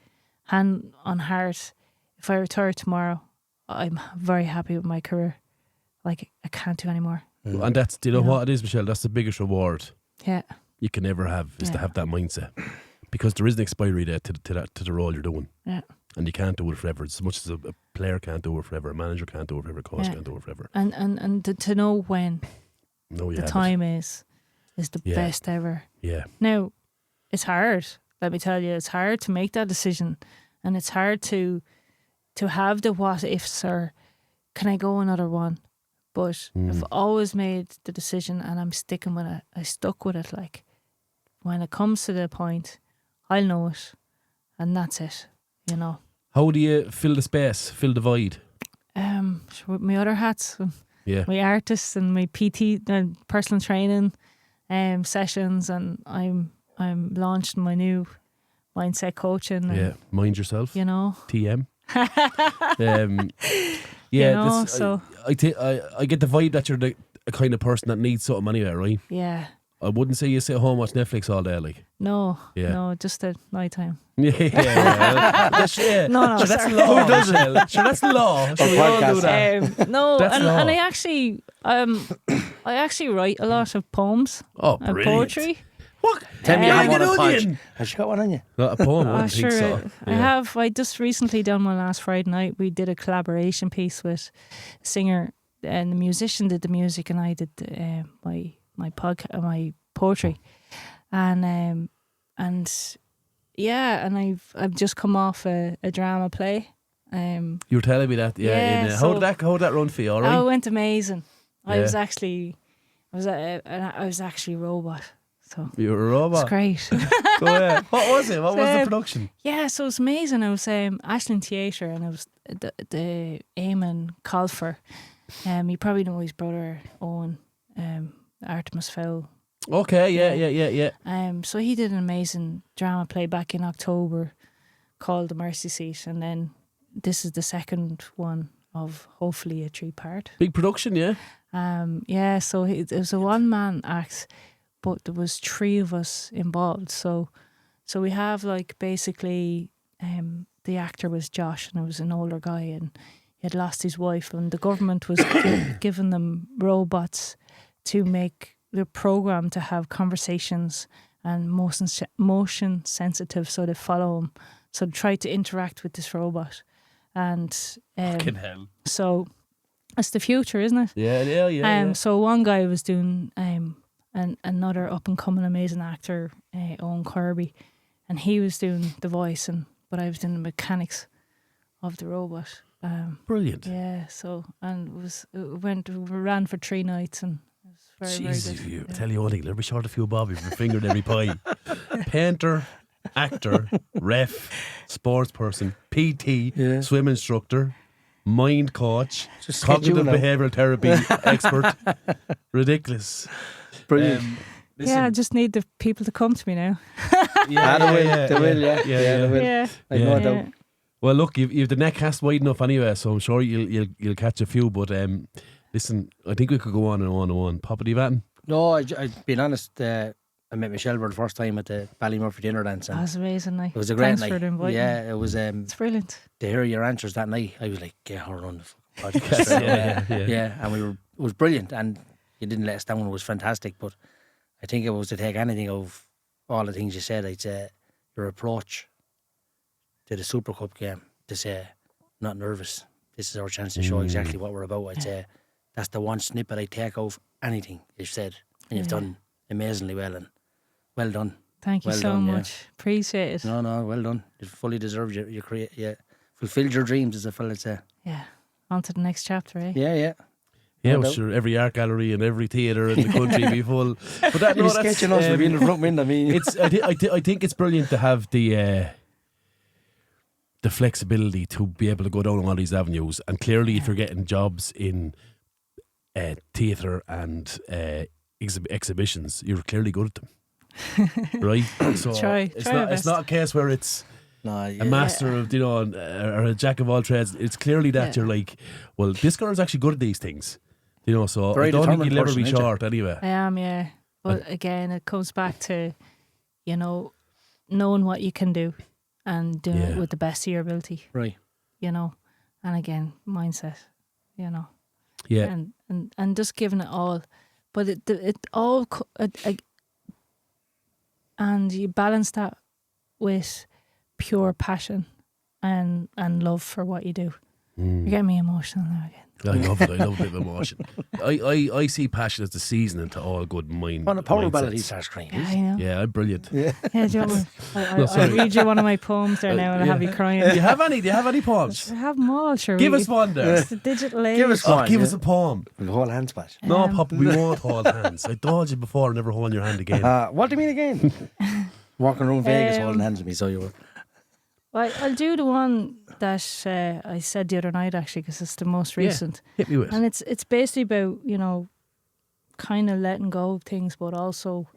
hand on heart, if I retire tomorrow, I'm very happy with my career. Like I can't do any more. And that's, do you know what it is, Michelle? That's the biggest reward Yeah. you can ever have, is to Yeah. have that mindset. Because there is an expiry date to the role you're doing. Yeah. And you can't do it forever. As much as a player can't do it forever, a manager can't do it forever, a coach Yeah. can't do it forever. And to know when No, you the have it. time is the Yeah. best ever. Yeah. Now, it's hard. Let me tell you, it's hard to make that decision, and it's hard to have the what ifs or can I go another one? But I've always made the decision, and I'm sticking with it. I stuck with it. Like when it comes to the point, I'll know it, and that's it. You know. How do you fill the space, fill the void? With my other hats, Yeah. my artists and my PT, personal training, sessions, and I'm launching my new mindset coaching. Yeah. And, Mind yourself. you know. TM. Yeah, You know, this, so- I get the vibe that you're the kind of person that needs something anyway, right? Yeah. I wouldn't say you sit at home and watch Netflix all day, like. No. Yeah. No, just at night time. Yeah. That's, yeah. No, Sure, that's sorry. law. Who does it? Sure, that's law. Sure, we all do that. No, That's and law. I actually write a lot of poems Oh, and brilliant. poetry. What? Tell me you have Bring one it on on Podge. in. Has she got one on you? Not a poem, I Oh, wouldn't think sure. so. I have. I just recently done one last Friday night. We did a collaboration piece with a singer, and the musician did the music, and I did my poetry, and yeah, and I've just come off a drama play. You were telling me that, Yeah, yeah. so- How did that run for you? All right. Oh, it went amazing. I Yeah. was actually a robot. So You were a robot. it's great. Go ahead. What was it? What was the Um, production? Yeah, so it's amazing. I was Ashland Theatre, and it was the Eamon Colfer. You probably know his brother Owen, Artemis Fowl. Okay, yeah. So he did an amazing drama play back in October called The Mercy Seat, and then this is the second one of hopefully a 3-part. Big production, yeah. Yeah, so it was a one-man act, but there was 3 of us involved. So we have like basically the actor was Josh, and it was an older guy, and he had lost his wife, and the government was giving them robots to make they're programmed to have conversations and motion sensitive, so they follow him. So they try to interact with this robot, and Fucking hell. so it's the future, isn't it? Yeah. So one guy was doing another up and coming amazing actor, Owen Kirby, and he was doing the voice, but I was doing the mechanics of the robot. Brilliant. Yeah. So ran for 3 nights, and it was very Jesus, very good. I tell you one thing, let me short a few bobbies for fingered every pie. Painter, actor, ref, sports person, PT, swim instructor, mind coach, Just cognitive schedule now. behavioural therapy expert. Ridiculous. Brilliant. Yeah, I just need the people to come to me now. They will. They will. Yeah. I know that. Well, look, you've the neck cast wide enough anyway, so I'm sure you'll catch a few. But listen, I think we could go on and on and on. Papa Divatin? No, I've been honest. I met Michelle for the first time at the Ballymurphy dinner dance. That was amazing night. It was a great Thanks night. for the invite. Yeah, it was. It's brilliant. To hear your answers that night, I was like, get her on the fucking podcast. Yeah, and it was brilliant, and you didn't let us down. It was fantastic. But I think if it was to take anything of all the things you said, I'd say your approach to the Supercup game, to say, not nervous, this is our chance to show exactly what we're about. I'd say that's the one snippet I take of anything you've said, and you've done amazingly well, and well done. Thank you Well so done, yeah. much. Appreciate it. No, well done. You fully deserved it. You fulfilled your dreams, as a fella would say. Yeah. On to the next chapter, eh? Yeah. Yeah, No well, doubt. sure, every art gallery and every theatre in the country be full. But that, You're no, that's, sketching us for being the front window. I mean, I think it's brilliant to have the flexibility to be able to go down all these avenues. And clearly, if you're getting jobs in theatre and exhibitions, you're clearly good at them, right? So Try it's your not best. a case where it's a master of, or a jack of all trades. It's clearly that you're like, well, this girl's actually good at these things, So Very I don't think determined you'll ever person, be isn't short anyway. I am, yeah. But again, it comes back to, knowing what you can do and doing it with the best of your ability, right. And again, mindset, Yeah. and just giving it all. But it all, and you balance that with pure passion and love for what you do. You're getting me emotional now again. I love it. I love a bit of emotion. I see passion as the seasoning to all good mind. On a power mindsets. ballad, he starts crying. Yeah, I know. Yeah, I'm brilliant. Yeah. Yeah, do you want me? I'll read you one of my poems there now and I'll have you crying. Do you have any poems? I have them all, sure. Give us one there. It's the digital age. Give us one. Give us a poem. The whole hands bash. No, Papa, we won't hold hands. I told you before, never hold your hand again. What do you mean again? Walking around Vegas holding hands with me, so you were. Well, I'll do the one that I said the other night, actually, because it's the most recent. Hit me with And it. it's basically about, kind of letting go of things, but also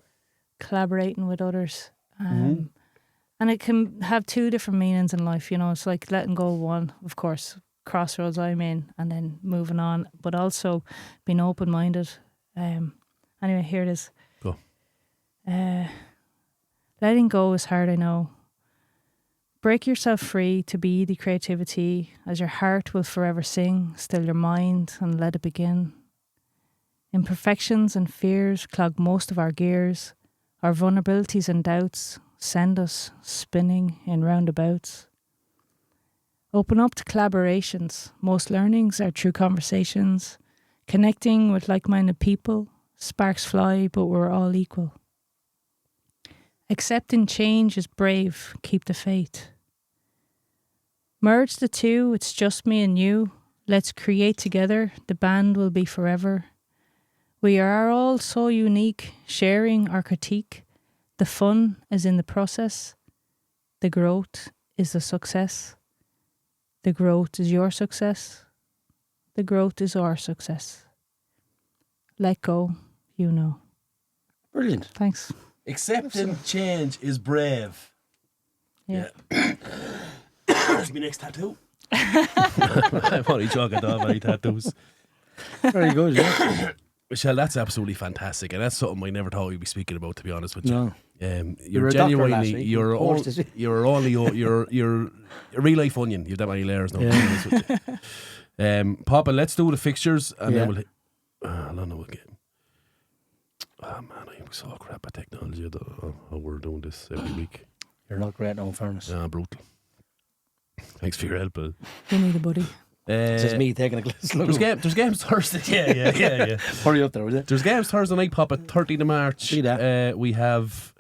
collaborating with others. And it can have 2 different meanings in life, It's like letting go of one, of course, crossroads I'm in, and then moving on, but also being open-minded. Anyway, here it is. Go. Letting go is hard, I know. Break yourself free to be the creativity, as your heart will forever sing. Still your mind and let it begin. Imperfections and fears clog most of our gears. Our vulnerabilities and doubts send us spinning in roundabouts. Open up to collaborations. Most learnings are through conversations. Connecting with like-minded people. Sparks fly, but we're all equal. Accepting change is brave. Keep the faith. Merge the 2. It's just me and you. Let's create together. The band will be forever. We are all so unique, sharing our critique. The fun is in the process. The growth is the success. The growth is your success. The growth is our success. Let go, Brilliant. Thanks. Accepting change is brave. Yeah. That's my next tattoo. I'm only joking, I don't have any tattoos. Very good, yeah. Michelle, that's absolutely fantastic, and that's something I never thought we'd be speaking about, to be honest with you. No. You're a doctor last genuinely, week. you're Of course, you're a real life onion. You've that many layers now. To be honest with you. Papa, let's do the fixtures, and then we'll. I don't know what game. so crap at technology. I don't know how we're doing this every week. You're not great, no, in fairness. Brutal. Thanks for your help, Bill. You need a buddy. It's just me taking a close look. There's games Thursday. Yeah. Hurry up there, will you? There's games Thursday night, Pop, at 13th of March. See that. We have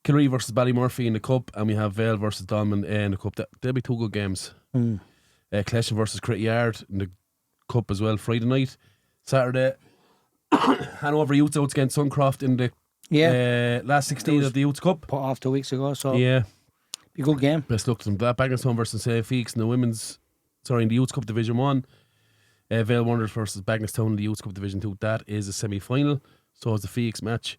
Kilree versus Ballymurphy in the Cup, and we have Vale versus Dolman in the Cup. There'll be 2 good games. Clesham versus Crit Yard in the Cup as well, Friday night. Saturday, Hanover Youths out against Suncroft in the last 16 of the Youths Cup. Put off 2 weeks ago, so yeah, be a good game. best luck to them. Bagnallstown versus St. Feeks in the in the Youths Cup Division 1. Vale Wanderers versus Bagnallstown in the Youths Cup Division 2. That is a semi-final. So is the Feeks match.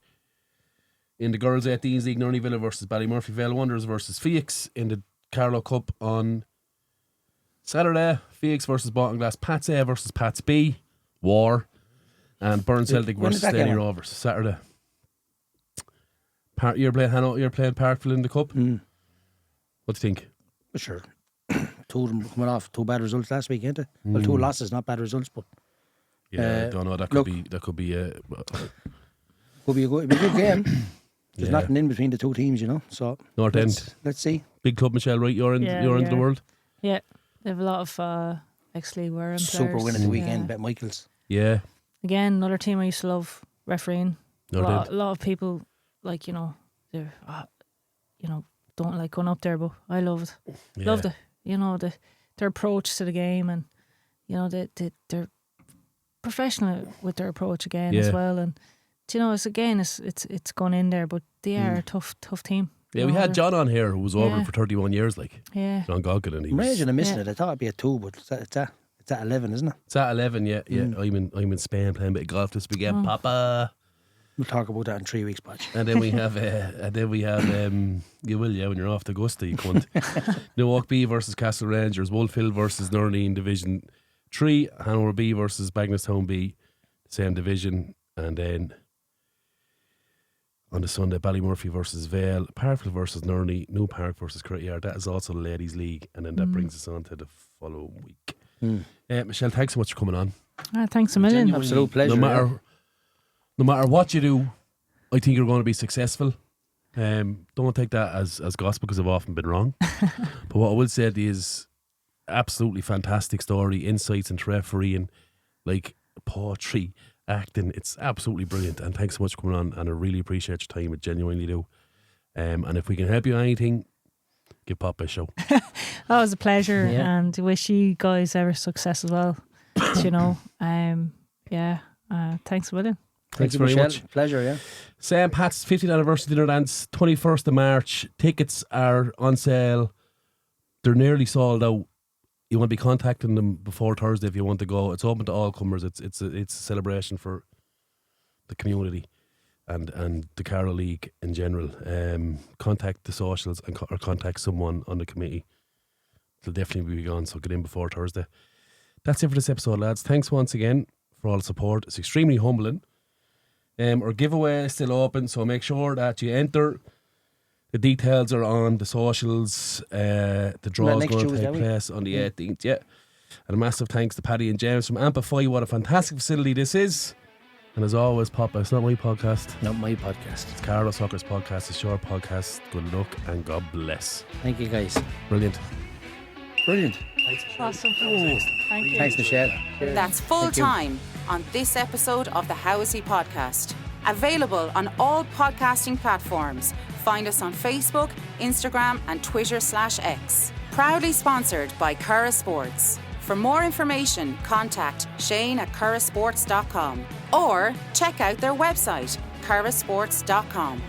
In the Girls 18s League, Nurney Villa versus Ballymurphy. Vale Wanderers versus Feeks in the Carlow Cup on Saturday. Feeks versus Bottinglass. Pats A versus Pats B. War. And Burn Celtic versus Stanley Rovers. Saturday. You're playing Parkville in the Cup. What do you think? Sure. 2 of them coming off 2 bad results last week, ain't it? Well, 2 losses, not bad results, but yeah, I don't know. That could be a good game. There's nothing in between the 2 teams, you know. So North End. Let's see. Big club, Michelle. Right, you're into the world. Yeah, they have a lot of ex-league wearing Super players. win at the weekend, Bet Michaels. Yeah. Again, another team I used to love refereeing. A North End. lot of people, like, they're don't like going up there, but I love it. Yeah. Loved it. Their approach to the game, and they're professional with their approach again as well. And it's gone in there, but they are a tough team. Yeah, we had John on here who was over for 31 years, like John Goggin, and he was. Imagine missing it. I thought it'd be at 2, but it's at 11, isn't it? It's at 11. Yeah. I'm in Spain playing a bit of golf this weekend, Papa. We'll talk about that in 3 weeks, Patch. And then we have you will, when you're off to Augusta, you cunt. Newark B versus Castle Rangers, Wolfhill versus Nurney in Division 3, Hanover B versus Bagnallstown B, same division, and then on the Sunday, Ballymurphy versus Vale, Parkville versus Nurney, New Park versus Crit Yard. That is also the Ladies' League, and then that brings us on to the following week. Michelle, thanks so much for coming on. Thanks a million. Absolute pleasure. No matter what you do, I think you're going to be successful. Don't take that as gospel, because I've often been wrong. But what I will say is absolutely fantastic story, insights into refereeing, like poetry, acting. It's absolutely brilliant. And thanks so much for coming on. And I really appreciate your time. I genuinely do. And if we can help you with anything, give Pop a show. That was a pleasure, and wish you guys ever success as well. Thanks a million. Thanks very much. Pleasure, yeah. St. Pat's 50th anniversary dinner dance, 21st of March. Tickets are on sale. They're nearly sold out. You want to be contacting them before Thursday if you want to go. It's open to all comers. It's a celebration for the community and the Carlow League in general. Contact the socials or contact someone on the committee. It'll definitely be gone, so get in before Thursday. That's it for this episode, lads. Thanks once again for all the support. It's extremely humbling. Our giveaway is still open, so make sure that you enter. The details are on the socials. The draw is going to take place on the 18th. Yeah. And a massive thanks to Paddy and James from Ampifi. What a fantastic facility this is. And as always, Papa, it's not my podcast. Not my podcast. It's Carlow Soccer's podcast. It's your podcast. Good luck and God bless. Thank you, guys. Brilliant. Awesome. Thank you. Thanks, Michelle. That's full time on this episode of the How Is He podcast. Available on all podcasting platforms. Find us on Facebook, Instagram and Twitter/X. Proudly sponsored by Curra Sports. For more information, contact Shane@currasports.com or check out their website, currasports.com.